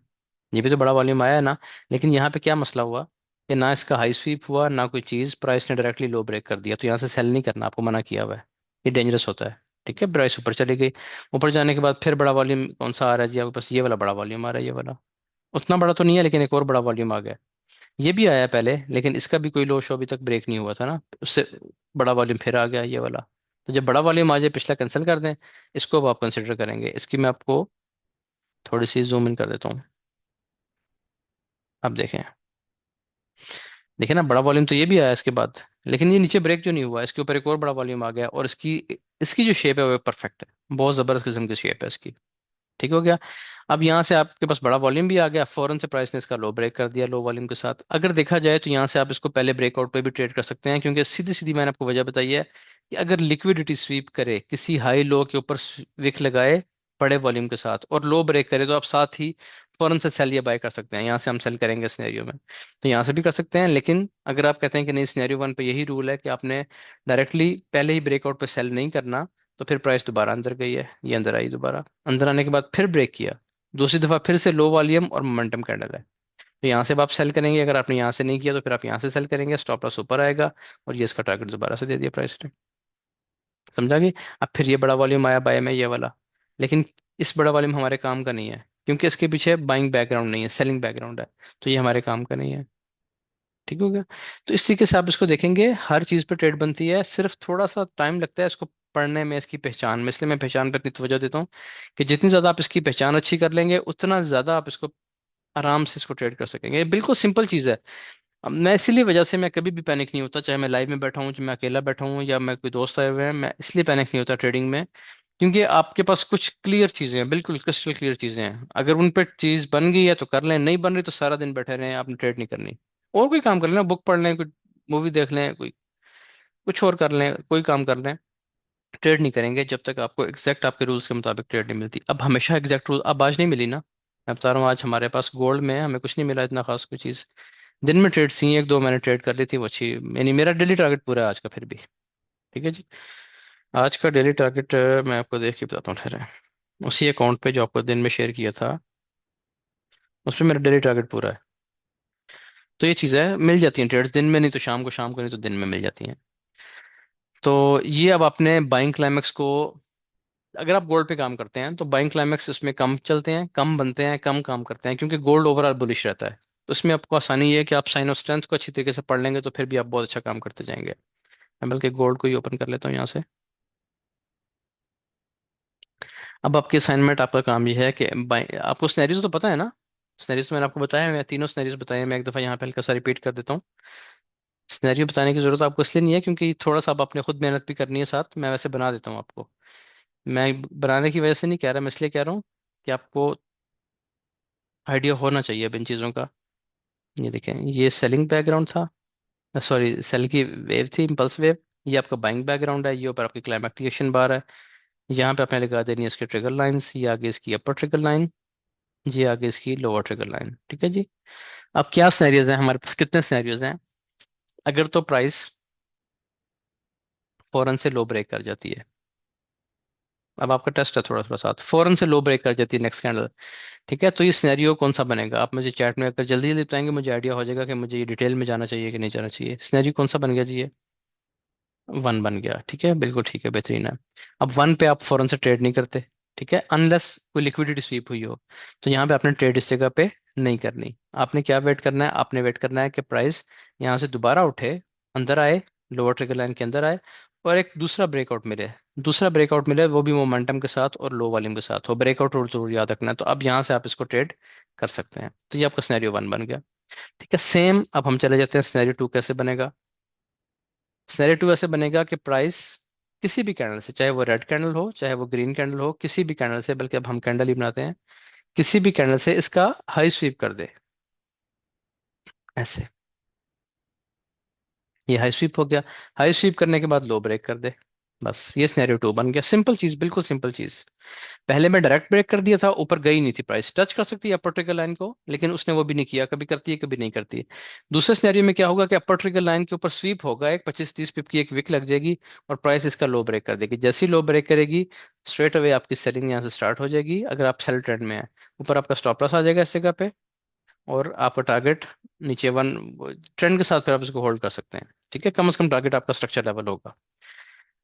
Speaker 1: ये भी तो बड़ा वॉल्यूम आया है ना। लेकिन यहाँ पे क्या मसला हुआ कि ना इसका हाई स्वीप हुआ ना कोई चीज़, प्राइस ने डायरेक्टली लो ब्रेक कर दिया। तो यहाँ से सेल नहीं करना, आपको मना किया हुआ है, ये डेंजरस होता है। ठीक है, प्राइस ऊपर चली गई, ऊपर जाने के बाद फिर बड़ा वॉल्यूम कौन सा आ रहा है जी आपके पास? ये वाला बड़ा वॉल्यूम आ रहा है, ये वाला। उतना बड़ा तो नहीं है लेकिन एक और बड़ा वॉल्यूम आ गया। ये भी आया पहले, लेकिन इसका भी कोई लो शो अभी तक ब्रेक नहीं हुआ था ना, उससे बड़ा वॉल्यूम फिर आ गया ये वाला। तो जब बड़ा वॉल्यूम आ जाए, पिछला कैंसिल कर दें, इसको अब आप कंसिडर करेंगे। इसकी मैं आपको थोड़ी सी जूम इन कर देता हूँ। अब देखें, देखिए ना, बड़ा वॉल्यूम तो ये भी आया इसके बाद, लेकिन ये नीचे ब्रेक जो नहीं हुआ, इसके ऊपर एक और बड़ा वॉल्यूम आ गया, और इसकी इसकी जो शेप है वो परफेक्ट है, बहुत जबरदस्त किस्म की शेप है इसकी। ठीक हो गया। अब यहाँ से आपके पास बड़ा वॉल्यूम भी आ गया, फौरन से प्राइस ने इसका लो ब्रेक कर दिया, लो वॉल्यूम के साथ। अगर देखा जाए तो यहाँ से आप इसको पहले ब्रेकआउट पे भी ट्रेड कर सकते हैं, क्योंकि सीधी सीधी मैंने आपको वजह बताई है कि अगर लिक्विडिटी स्वीप करे किसी हाई लो के ऊपर, विक लगाए बड़े वॉल्यूम के साथ और लो ब्रेक करे, तो आप साथ ही फौरन से सेल या बाय कर सकते हैं। यहाँ से हम सेल करेंगे सिनेरियो में, तो यहाँ से भी कर सकते हैं। लेकिन अगर आप कहते हैं कि नहीं, सिनेरियो 1 पे यही रूल है कि आपने डायरेक्टली पहले ही ब्रेकआउट पे सेल नहीं करना, तो फिर प्राइस दोबारा अंदर गई है, ये अंदर आई दोबारा, अंदर आने के बाद फिर ब्रेक किया, दूसरी दफा फिर से लो वॉल्यूम और मोमेंटम कैंडल है। तो यहाँ से अब आप सेल करेंगे, अगर आपने यहाँ से नहीं किया तो फिर आप यहाँ से सेल करेंगे, स्टॉप लॉस ऊपर आएगा और ये इसका टारगेट दोबारा से दे दिया प्राइस ने। समझा गई। अब फिर ये बड़ा वॉल्यूम आया बाय में, ये वाला, लेकिन इस बड़ा वॉल्यूम हमारे काम का नहीं है, क्योंकि इसके पीछे बाइंग बैकग्राउंड नहीं है, सेलिंग बैकग्राउंड है। तो ये हमारे काम का नहीं है। ठीक हो गया। तो इस तरीके से आप इसको देखेंगे, हर चीज पे ट्रेड बनती है, सिर्फ थोड़ा सा टाइम लगता है इसको पढ़ने में, इसकी पहचान में, इसलिए मैं पहचान पर इतनी तवज्जो देता हूँ कि जितनी ज्यादा आप इसकी पहचान अच्छी कर लेंगे उतना ज्यादा आप इसको आराम से इसको ट्रेड कर सकेंगे। ये बिल्कुल सिंपल चीज है। अब मैं इसीलिए वजह से मैं कभी भी पैनिक नहीं होता, चाहे मैं लाइव में बैठा हूँ, चाहे मैं अकेला बैठा हूँ, या मैं कोई दोस्त आए हुए हैं, मैं इसलिए पैनिक नहीं होता ट्रेडिंग में, क्योंकि आपके पास कुछ क्लियर चीजें हैं, बिल्कुल क्रिस्टल क्लियर चीजें हैं। अगर उन पर चीज बन गई है तो कर लें, नहीं बन रही तो सारा दिन बैठे रहें, आपने ट्रेड नहीं करनी। और कोई काम कर लें, बुक पढ़ लें, कोई मूवी देख लें, कोई कुछ और कर लें, कोई काम कर लें। ट्रेड नहीं करेंगे जब तक आपको एग्जैक्ट आपके रूल्स के मुताबिक ट्रेड नहीं मिलती। अब हमेशा एग्जैक्ट रूल अब आज नहीं मिली ना। मैं बता रहा हूँ, आज हमारे पास गोल्ड में हमें कुछ नहीं मिला इतना खास कोई चीज। दिन में ट्रेड सी, एक दो मैंने ट्रेड कर ली थी, वो अच्छी, यानी मेरा डेली टारगेट पूरा है आज का फिर भी। ठीक है जी। आज का डेली टारगेट मैं आपको देख के बताता हूँ फिर। उसी अकाउंट पे जो आपको दिन में शेयर किया था, उस पर मेरा डेली टारगेट पूरा है। तो ये चीज़ें मिल जाती हैं ट्रेड्स दिन में, नहीं तो शाम को, शाम को नहीं तो दिन में मिल जाती हैं। तो ये अब अपने बाइंग क्लाइमेक्स को, अगर आप गोल्ड पे काम करते हैं तो बाइंग क्लाइमेक्स इसमें कम चलते हैं, कम बनते हैं, कम काम करते हैं, क्योंकि गोल्ड ओवरऑल बुलिश रहता है। तो इसमें आपको आसानी ये है कि आप साइन ऑफ स्ट्रेंथ को अच्छी तरीके से पढ़ लेंगे तो फिर भी आप बहुत अच्छा काम करते जाएंगे। मैं बल्कि गोल्ड को ही ओपन कर लेता हूँ यहाँ से। अब आपकी असाइनमेंट, आपका काम ये है कि आपको स्नैरियोज तो पता है ना। स्नैरियोज तो मैंने आपको बताया, मैं तीनों स्नैरियोज बताए हैं, मैं एक दफ़ा यहाँ पे हल्का सा रिपीट कर देता हूँ। स्नैरियो बताने की जरूरत आपको इसलिए नहीं है क्योंकि थोड़ा सा आप आपने खुद मेहनत भी करनी है साथ, मैं वैसे बना देता हूँ आपको। मैं बनाने की वजह से नहीं कह रहा, मैं इसलिए कह रहा हूँ कि आपको आइडिया होना चाहिए अब इन चीज़ों का। ये देखें, ये सेलिंग बैकग्राउंड था, सॉरी सेल की वेव थी, इम्पल्स वेव। ये आपका बाइंग बैकग्राउंड है, ये ऊपर आपकी क्लाइमेक्टिकेशन बार है। यहाँ पे आपने लगा देनी है इसके ट्रिगर लाइंस, ये आगे इसकी अपर ट्रिगर लाइन, ये आगे इसकी लोअर ट्रिगर लाइन। ठीक है जी। अब क्या सिनेरियोज हैं हमारे पास, कितने सिनेरियोज हैं। अगर तो प्राइस फौरन से लो ब्रेक कर जाती है, अब आपका टेस्ट है थोड़ा थोड़ा साथ, फौरन से लो ब्रेक कर जाती है नेक्स्ट कैंडल। ठीक है, तो ये सिनेरियो कौन सा बनेगा, आप मुझे चैट में अगर जल्दी जल्दी बताएंगे मुझे आइडिया हो जाएगा कि मुझे ये डिटेल में जाना चाहिए कि नहीं जाना चाहिए। सिनेरियो कौन सा बन गया जी ये, वन बन गया। ठीक है, बिल्कुल ठीक है, बेहतरीन है। अब वन पे आप फौरन से ट्रेड नहीं करते, ठीक है, अनलेस कोई लिक्विडिटी स्वीप हुई हो। तो यहाँ पे आपने ट्रेड इस जगह पे नहीं करनी। आपने क्या वेट करना है, आपने वेट करना है कि प्राइस यहाँ से दोबारा उठे, अंदर आए, लोअर ट्रिगर लाइन के अंदर आए, और एक दूसरा ब्रेकआउट मिले। दूसरा ब्रेकआउट मिले वो भी मोमेंटम के साथ और लो वॉल्यूम के साथ हो, ब्रेकआउट और जरूर याद रखना है। तो अब यहाँ से आप इसको ट्रेड कर सकते हैं। तो ये आपका सिनेरियो वन बन गया। ठीक है, सेम अब हम चले जाते हैं सिनेरियो टू कैसे बनेगा। सिनेरियो टू ऐसे बनेगा कि प्राइस किसी भी कैंडल से, चाहे वो रेड कैंडल हो चाहे वो ग्रीन कैंडल हो, किसी भी कैंडल से, बल्कि अब हम कैंडल ही बनाते हैं, किसी भी कैंडल से इसका हाई स्वीप कर दे, ऐसे। ये हाई स्वीप हो गया। हाई स्वीप करने के बाद लो ब्रेक कर दे। बस ये सिनेरियो टू बन गया। सिंपल चीज, बिल्कुल सिंपल चीज। पहले मैं डायरेक्ट ब्रेक कर दिया था, ऊपर गई नहीं थी प्राइस, टच कर सकती है अपर ट्रिगर लाइन को, लेकिन उसने वो भी नहीं किया, कभी करती है कभी नहीं करती है। दूसरे सिनेरियो में क्या होगा कि अपर ट्रिगर लाइन के ऊपर स्वीप होगा, एक 25-30 पिप की एक विक लग जाएगी और प्राइस इसका लो ब्रेक कर देगी। जैसे ही लो ब्रेक करेगी, स्ट्रेट अवे आपकी सेलिंग यहाँ से स्टार्ट हो जाएगी, अगर आप सेल ट्रेंड में है। ऊपर आपका स्टॉप लॉस आ जाएगा इस जगह पे, और आपका टारगेट नीचे वन, ट्रेंड के साथ फिर आप इसको होल्ड कर सकते हैं। ठीक है, कम से कम टारगेट आपका स्ट्रक्चर लेवल होगा।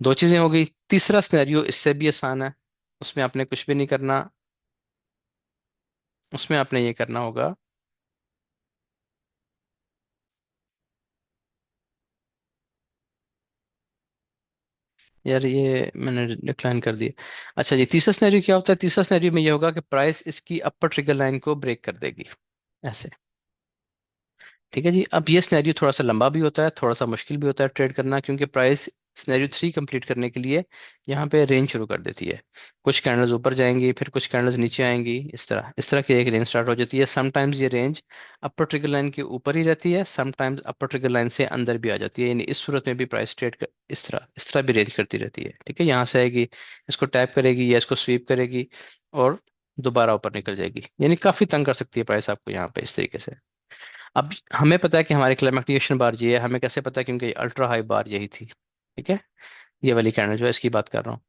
Speaker 1: दो चीजें हो गई। तीसरा सिनेरियो इससे भी आसान है, उसमें आपने कुछ भी नहीं करना। उसमें आपने ये करना होगा, यार ये मैंने डिक्लाइन कर दिया। अच्छा जी, तीसरा सिनेरियो क्या होता है, तीसरा सिनेरियो में ये होगा कि प्राइस इसकी अपर ट्रिगर लाइन को ब्रेक कर देगी, ऐसे। ठीक है जी। अब ये सिनेरियो थोड़ा सा लंबा भी होता है, थोड़ा सा मुश्किल भी होता है ट्रेड करना, क्योंकि प्राइस सिनेरियो थ्री कंप्लीट करने के लिए यहाँ पे रेंज शुरू कर देती है। कुछ कैंडल्स ऊपर जाएंगी, फिर कुछ कैंडल्स नीचे आएंगी, इस तरह की एक रेंज स्टार्ट हो जाती है। समटाइम्स ये रेंज अपर ट्रिगर लाइन के ऊपर ही रहती है, समटाइम्स अपर ट्रिगर लाइन से अंदर भी आ जाती है, यानी इस सूरत में भी प्राइस ट्रेड कर, इस तरह भी रेंज करती रहती है। ठीक है, यहाँ से आएगी, इसको टैप करेगी या इसको स्वीप करेगी, और दोबारा ऊपर निकल जाएगी, यानी काफी तंग कर सकती है प्राइस आपको यहाँ पे इस तरीके से। अब हमें पता है कि हमारी क्लाइमेक्टिकेशन बार ये है, हमें कैसे पता है, क्योंकि अल्ट्रा हाई बार यही थी। ठीक है, ये वाली कैंडल जो है इसकी बात कर रहा हूँ।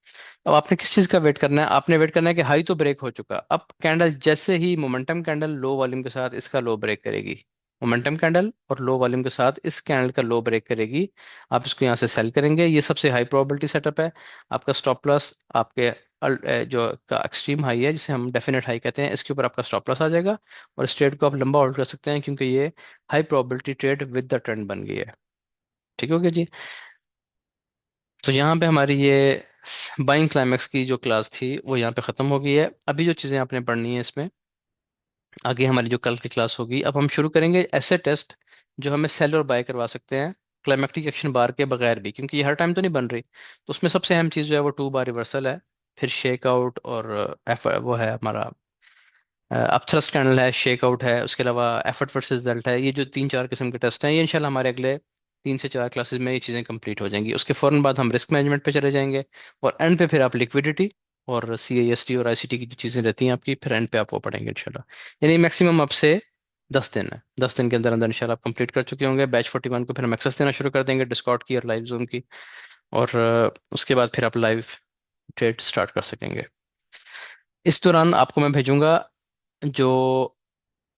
Speaker 1: अब आपने किस चीज का वेट करना है, आपने वेट करना है कि हाई तो ब्रेक हो चुका, अब कैंडल जैसे ही मोमेंटम कैंडल लो वॉल्यूम के साथ इसका लो ब्रेक करेगी, मोमेंटम कैंडल और लो वॉल्यूम के साथ इस कैंडल का लो ब्रेक करेगी, आप इसको यहाँ से सेल करेंगे, ये सबसे हाई प्रोबेबिलिटी सेटअप है। आपका स्टॉप लॉस आपके जो का एक्सट्रीम हाई है जिसे हम डेफिनेट हाई कहते हैं, इसके ऊपर आपका स्टॉप लॉस आ जाएगा, और इस ट्रेड को आप लंबा होल्ड कर सकते हैं क्योंकि ये high probability trade with the trend बन गई है। ठीक हो गया जी। तो यहाँ पे हमारी ये बाइंग क्लाइमैक्स की जो क्लास थी वो यहाँ पे ख़त्म हो गई है। अभी जो चीज़ें आपने पढ़नी है इसमें, आगे हमारी जो कल की क्लास होगी, अब हम शुरू करेंगे ऐसे टेस्ट जो हमें सेल और बाय करवा सकते हैं क्लाइमेक्टिक एक्शन बार के बगैर भी, क्योंकि ये हर टाइम तो नहीं बन रही। तो उसमें सबसे अहम चीज़ जो है वो 2 बार रिवर्सल है, फिर शेक आउट, और वो है हमारा अपथ्रस्ट कैंडल है, शेक आउट है, उसके अलावा एफर्ट वर्सेस रिजल्ट है। ये जो 3-4 किस्म के टेस्ट हैं, ये इंशाल्लाह हमारे अगले 3 से 4 क्लासेस में ये चीज़ें कंप्लीट हो जाएंगी। उसके फ़ौरन बाद हम रिस्क मैनेजमेंट पे चले जाएंगे, और एंड पे फिर आप लिक्विडिटी और CIST और ICT की जो चीज़ें रहती हैं आपकी, फिर एंड पे आप वो पढ़ेंगे इंशाल्लाह। यानी मैक्सिमम आपसे 10 दिन है, 10 दिन के अंदर अंदर इंशाल्लाह आप कंप्लीट कर चुके होंगे। बैच 41 को फिर हम एक्सेस देना शुरू कर देंगे, डिस्कॉर्ड की और लाइव जोन की, और उसके बाद फिर आप लाइव ट्रेड स्टार्ट कर सकेंगे। इस दौरान आपको मैं भेजूंगा जो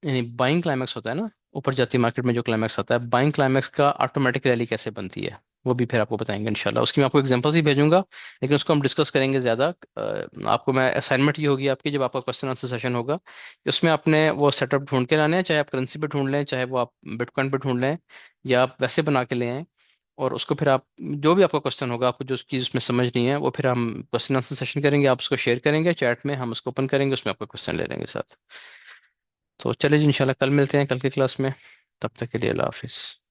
Speaker 1: यानी बाइंग क्लाइमैक्स होता है ना, ऊपर जाती मार्केट में जो क्लाइमैक्स आता है, बाइंग क्लाइमैक्स का ऑटोमेटिक रैली कैसे बनती है वो भी फिर आपको बताएंगे इंशाल्लाह। उसकी मैं आपको एग्जांपल्स ही भेजूंगा, लेकिन उसको हम डिस्कस करेंगे ज़्यादा। आपको मैं असाइनमेंट ये होगी आपकी, जब आपका क्वेश्चन आंसर सेशन होगा, कि उसमें आपने वो सेटअप ढूंढ के लाने हैं, चाहे आप करेंसी पे ढूंढ लें, चाहे वो आप बिटकॉइन पे ढूंढ लें, या आप वैसे बना के ले आएं। और उसको फिर आप जो भी आपका क्वेश्चन होगा, आपको जो चीज़ उसमें समझ नहीं है, वो फिर हम क्वेश्चन आंसर सेशन करेंगे, आप उसको शेयर करेंगे चैट में, हम उसको ओपन करेंगे, उसमें आपका क्वेश्चन ले लेंगे साथ। तो चलिए जी, इंशाल्लाह कल मिलते हैं कल की क्लास में। तब तक के लिए अल्लाह हाफिज़।